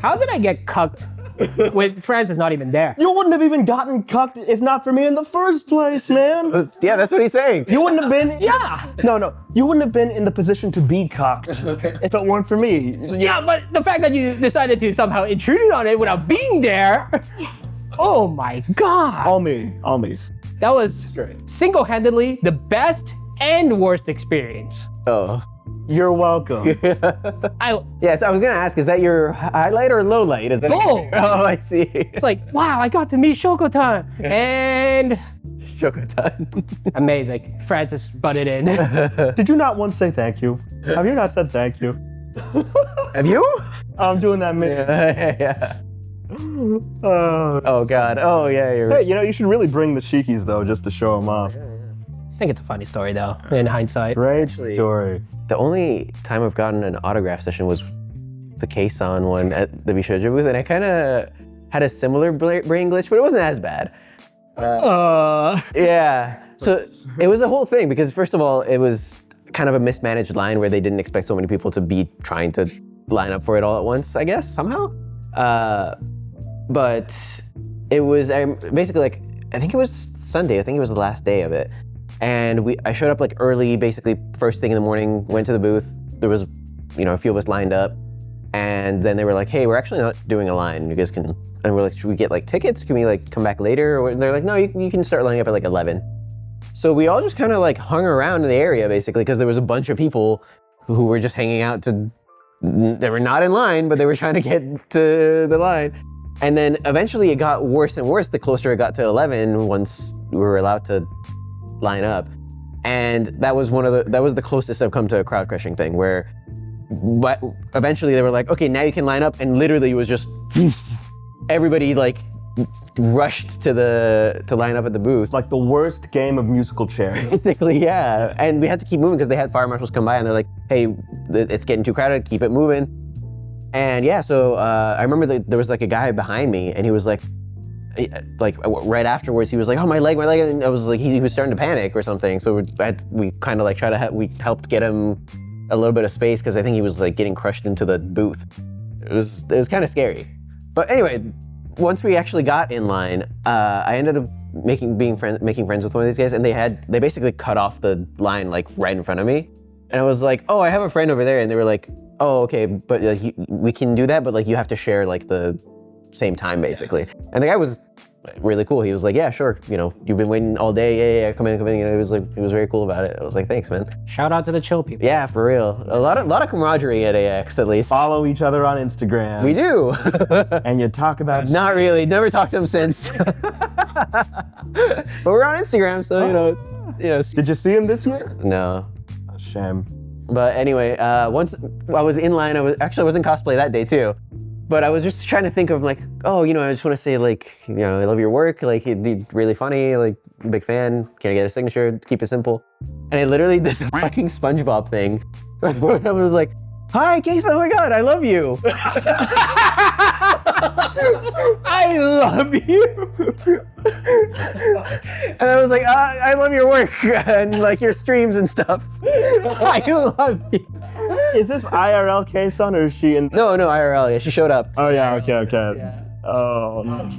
How did I get cucked with Francis not even there? You wouldn't have even gotten cucked if not for me in the first place, man. Yeah, that's what he's saying. You wouldn't have been. Yeah. No. You wouldn't have been in the position to be cucked if it weren't for me. Yeah, but the fact that you decided to somehow intrude on it without being there. Oh my God. All me. That was single-handedly the best and worst experience. Oh. You're welcome. Yes, I was gonna ask, is that your highlight or low light? Is that Both. Oh, I see. It's like, wow, I got to meet Shokotan. And Shokotan. amazing. Francis butted in. Did you not once say thank you? Have you not said thank you? Have you? I'm doing that mission. Yeah. Oh God. Oh yeah. Hey, you know, you should really bring the Shikis though, just to show them off. I think it's a funny story though, in hindsight. Great story. The only time I've gotten an autograph session was the Kson one at the Bishojo booth, and I kind of had a similar brain glitch, but it wasn't as bad. Yeah. So it was a whole thing because first of all, it was kind of a mismanaged line where they didn't expect so many people to be trying to line up for it all at once, I guess, somehow. But it was basically like, I think it was Sunday, I think it was the last day of it. And I showed up like early, basically first thing in the morning, went to the booth. There was, a few of us lined up. And then they were like, hey, we're actually not doing a line. You guys can, and we're like, should we get like tickets? Can we like come back later? Or they're like, no, you can start lining up at like 11. So we all just kind of like hung around in the area basically because there was a bunch of people who were just hanging out they were not in line, but they were trying to get to the line. And then eventually it got worse and worse the closer it got to 11 once we were allowed to line up. And that was the closest I've come to a crowd crushing thing where but eventually they were like, okay, now you can line up, and literally it was just everybody like rushed to line up at the booth. It's like the worst game of musical chairs. Basically, yeah. And we had to keep moving because they had fire marshals come by and they're like, hey, it's getting too crowded, keep it moving. And yeah, so I remember there was like a guy behind me and he was like right afterwards, he was like, oh, my leg. And I was like, he was starting to panic or something. So we kind of like we helped get him a little bit of space because I think he was like getting crushed into the booth. It was kind of scary. But anyway, once we actually got in line, I ended up making friends with one of these guys, and they basically cut off the line like right in front of me. And I was like, oh, I have a friend over there, and they were like, oh, okay, but like, we can do that, but like you have to share like the same time basically. And the guy was really cool. He was like, yeah, sure, you've been waiting all day, yeah, come in. It was like, he was very cool about it. I was like, thanks, man. Shout out to the chill people. Yeah, for real. A lot of camaraderie at AX, at least. Follow each other on Instagram. We do. And you talk about... Not really, never talked to him since. But we're on Instagram, so it's, Did you see him this year? No. Oh, shame. But anyway, once I was in line, I was in cosplay that day too. But I was just trying to think of like, oh, I just want to say like, I love your work. Like, you're really funny, like, big fan. Can I get a signature? Keep it simple. And I literally did the fucking SpongeBob thing. I was like, hi, Kson, oh my God, I love you. I love you. And I was like, I love your work and like your streams and stuff. I love you. Is this IRL Kson or is she in? No, IRL. Yeah, she showed up. Oh yeah, okay. Yeah. Oh no.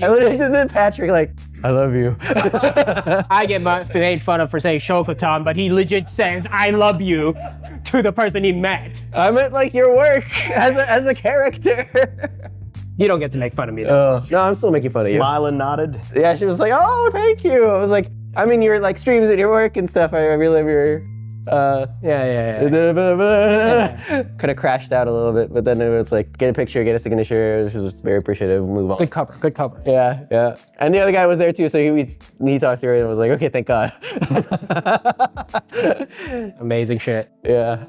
I literally did the Patrick like, I love you. I get made fun of for saying Shokotan, but he legit says, I love you to the person he met. I meant like your work as a character. You don't get to make fun of me though. No, I'm still making fun of you. Mila nodded. Yeah, she was like, oh, thank you. I was like, I mean, your like streams and your work and stuff. I really love your. Yeah. Kind of crashed out a little bit, but then it was like, get a picture, get a signature. She was very appreciative. Move on. Good cover. Yeah. And the other guy was there too, so he talked to her and was like, okay, thank God. Amazing shit. Yeah.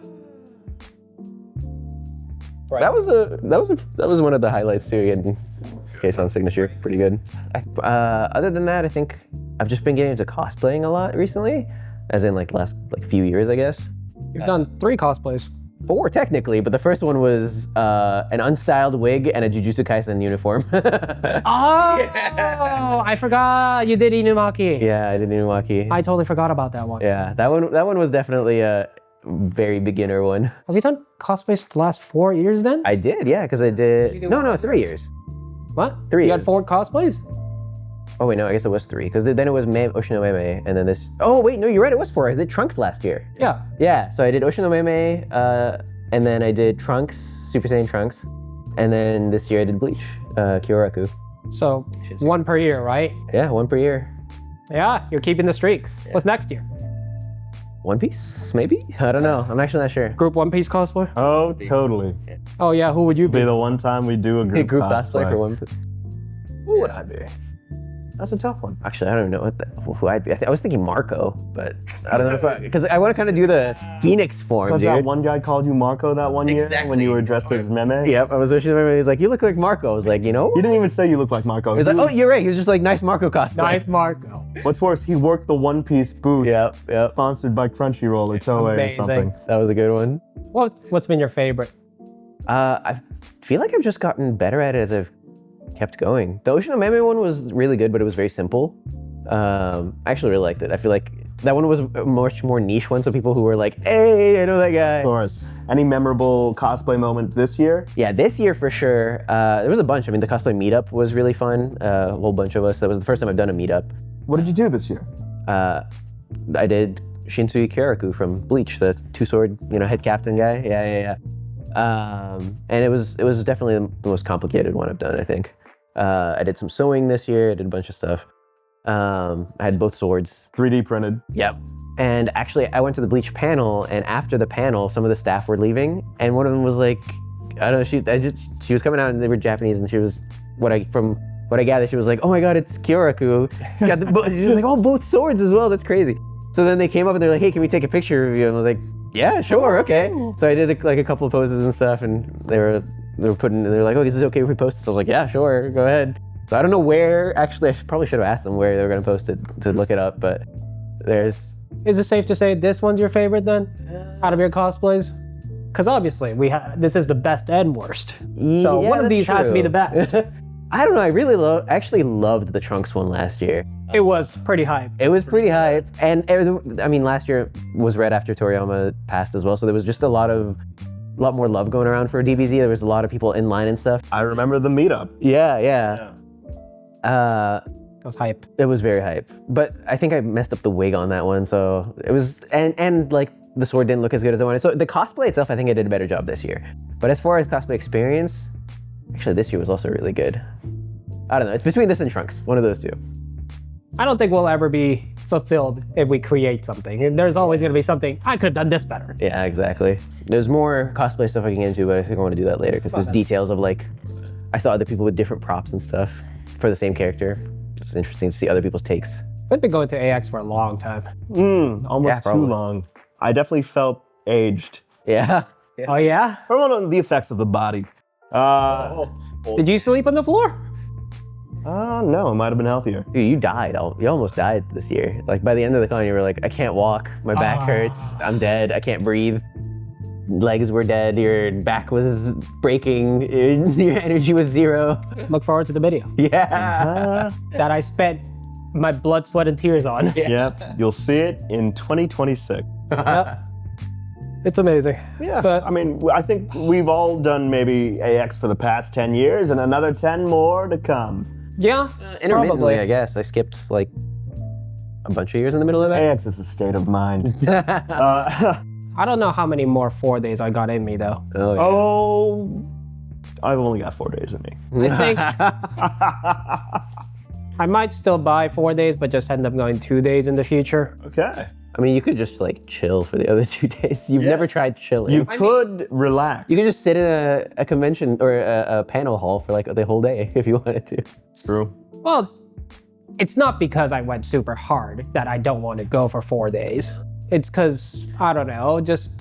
Right. That was one of the highlights too, getting Kson signature. Pretty good. Other than that, I think I've just been getting into cosplaying a lot recently, as in like last few years, I guess. You've done 3 cosplays. 4 technically, but the first one was an unstyled wig and a Jujutsu Kaisen uniform. I forgot you did Inumaki. Yeah, I did Inumaki. I totally forgot about that one. Yeah, that one was definitely a very beginner one. Have you done cosplays the last 4 years then? I did, yeah, because I did. No, 3 years. What? 3 You years. had 4 cosplays? Oh wait, no, I guess it was 3, because then it was Oshino Meme, and then this. Oh wait, no, you're right, it was 4. I did Trunks last year. Yeah. Yeah, so I did Oshino Meme, and then I did Trunks, Super Saiyan Trunks, and then this year I did Bleach, Kyoraku. So 1 per year, right? Yeah, 1 per year. Yeah, you're keeping the streak. What's next year? One Piece, maybe? I don't know. I'm actually not sure. Group One Piece cosplay? Oh, totally. Oh yeah, who would you Be be? the one time we do a group, Group cosplay for One Piece. Who would I be? That's a tough one. Actually, I don't know who I'd be. I was thinking Marco, but I don't know if because I want to kind of do the Phoenix form, Because dude. that one guy called you Marco that one year when Exactly. you were dressed as Meme? Yep, I was wishing him. He's like, you look like Marco. I was like, you know? He didn't even say you look like Marco. He was like, oh, you're right. He was just like, nice Marco cosplay. Nice Marco. What's worse, he worked the One Piece booth. Yep. Sponsored by Crunchyroll or Toei Amazing. or something. That was a good one. What's been your favorite? I feel like I've just gotten better at it as I've kept going. The Ocean of Meme one was really good, but it was very simple. I actually really liked it. I feel like that one was a much more niche one, so people who were like, hey, I know that guy. Of course. Any memorable cosplay moment this year? Yeah, this year for sure. There was a bunch. I mean, the cosplay meetup was really fun. A whole bunch of us. That was the first time I've done a meetup. What did you do this year? I did Shinsui Kyoraku from Bleach, the two-sword, head captain guy. Yeah. And it was definitely the most complicated one I've done, I think. I did some sewing this year. I did a bunch of stuff. I had both swords. 3D printed. Yep. And actually, I went to the Bleach panel, and after the panel, some of the staff were leaving, and one of them was like, I don't know, she was coming out, and they were Japanese, and she was, from what I gathered, she was like, oh my god, it's Kyoraku. He's got she was like, oh, both swords as well, that's crazy. So then they came up and they're like, hey, can we take a picture of you? And I was like, yeah, sure, okay. So I did like a couple of poses and stuff, and they were like, oh, is this okay if we post it? So I was like, yeah, sure, go ahead. So I don't know where, actually, probably should have asked them where they were gonna post it to look it up, but there's... Is it safe to say this one's your favorite then, out of your cosplays? Because obviously this is the best and worst. So Yeah, one of that's these has to be true. the best. I don't know, I actually loved the Trunks one last year. It was pretty hype. It was pretty hype, and last year was right after Toriyama passed as well, so there was just a lot more love going around for DBZ. There was a lot of people in line and stuff. I remember the meetup. Yeah. It was hype. It was very hype, but I think I messed up the wig on that one, so it was, and like the sword didn't look as good as I wanted. So the cosplay itself, I think I did a better job this year. But as far as cosplay experience, actually this year was also really good. I don't know, it's between this and Trunks, one of those two. I don't think we'll ever be fulfilled if we create something. And there's always gonna be something, I could have done this better. Yeah, exactly. There's more cosplay stuff I can get into, but I think I want to do that later because there's details of like, I saw other people with different props and stuff for the same character. It's interesting to see other people's takes. I've been going to AX for a long time. Almost too probably. long. I definitely felt aged. Yeah. Oh yeah? I don't know the effects of the body. Did you sleep on the floor? No, it might have been healthier. Dude, you died. You almost died this year. Like by the end of the con, you were like, I can't walk. My back hurts. I'm dead. I can't breathe. Legs were dead. Your back was breaking. Your energy was zero. Look forward to the video Yeah. that I spent my blood, sweat, and tears on. Yep, you'll see it in 2026. Yep. It's amazing. Yeah, But- I mean, I think we've all done maybe AX for the past 10 years and another 10 more to come. Yeah, Intermittently, probably. I guess. I skipped like a bunch of years in the middle of that. AX is a state of mind. I don't know how many more 4 days I got in me though. Oh, yeah. Oh, I've only got 4 days in me. I think I might still buy 4 days, but just end up going 2 days in the future. Okay. I mean, you could just like chill for the other 2 days. You've never tried chilling. You could relax. You could just sit in a convention or a panel hall for like the whole day if you wanted to. True. Well, it's not because I went super hard that I don't want to go for 4 days. It's because, I don't know, just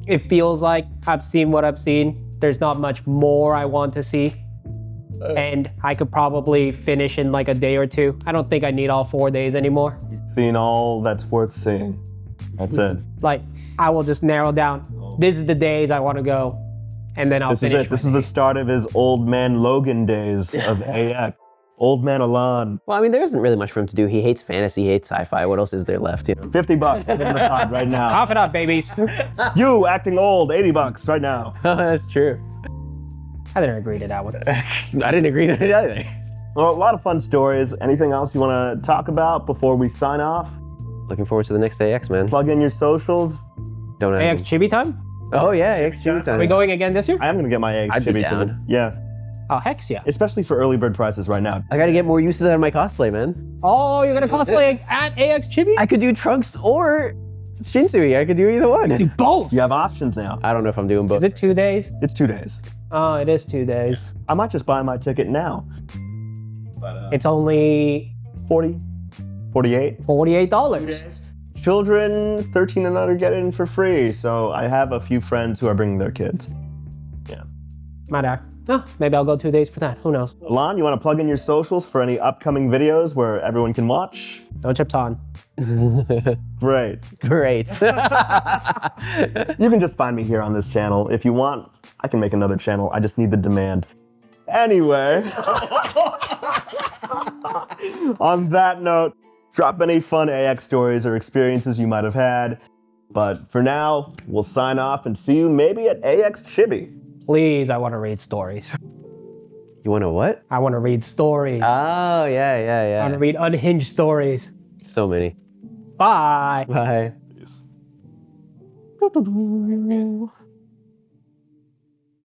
it feels like I've seen what I've seen. There's not much more I want to see. And I could probably finish in like a day or two. I don't think I need all 4 days anymore. Seen all that's worth seeing. That's it. Like, I will just narrow down, this is the days I want to go, and then I'll This is finish. it. This is the start of his old man Logan days of AX. Old man Alon. Well, I mean, there isn't really much for him to do. He hates fantasy, he hates sci-fi. What else is there left? You know? $50 in the pod right now. Cough it up, babies. You acting old, $80 right now. Oh, that's true. I didn't agree to that one. I didn't agree to it either. Well, a lot of fun stories. Anything else you want to talk about before we sign off? Looking forward to the next AX, man. Plug in your socials. Don't have AX any- Chibi time? Oh yeah, AX Chibi time. Are we going again this year? I am going to get my AX I'd be Chibi down. Yeah. Oh, heck yeah. Especially for early bird prices right now. I gotta get more uses out of my cosplay, man. Oh, you're gonna cosplay at AX Chibi? I could do Trunks or It's Shinsui. I could do either one. Do both. You have options now. I don't know if I'm doing both. Is it 2 days? It's 2 days. Oh, it is 2 days. I might just buy my ticket now. It's only 40, 48. $48. Children 13 and under get in for free, so I have a few friends who are bringing their kids. Yeah. My bad. Oh, maybe I'll go 2 days for that. Who knows? Lon, you want to plug in your socials for any upcoming videos where everyone can watch? No chips on. Great. Great. You can just find me here on this channel. If you want, I can make another channel. I just need the demand. Anyway, on that note, drop any fun AX stories or experiences you might have had. But for now, we'll sign off and see you maybe at AX Chibi. Please, I want to read stories. You want to what? I want to read stories. Oh, yeah, I want yeah. to read unhinged stories. So many. Bye. Bye. Peace.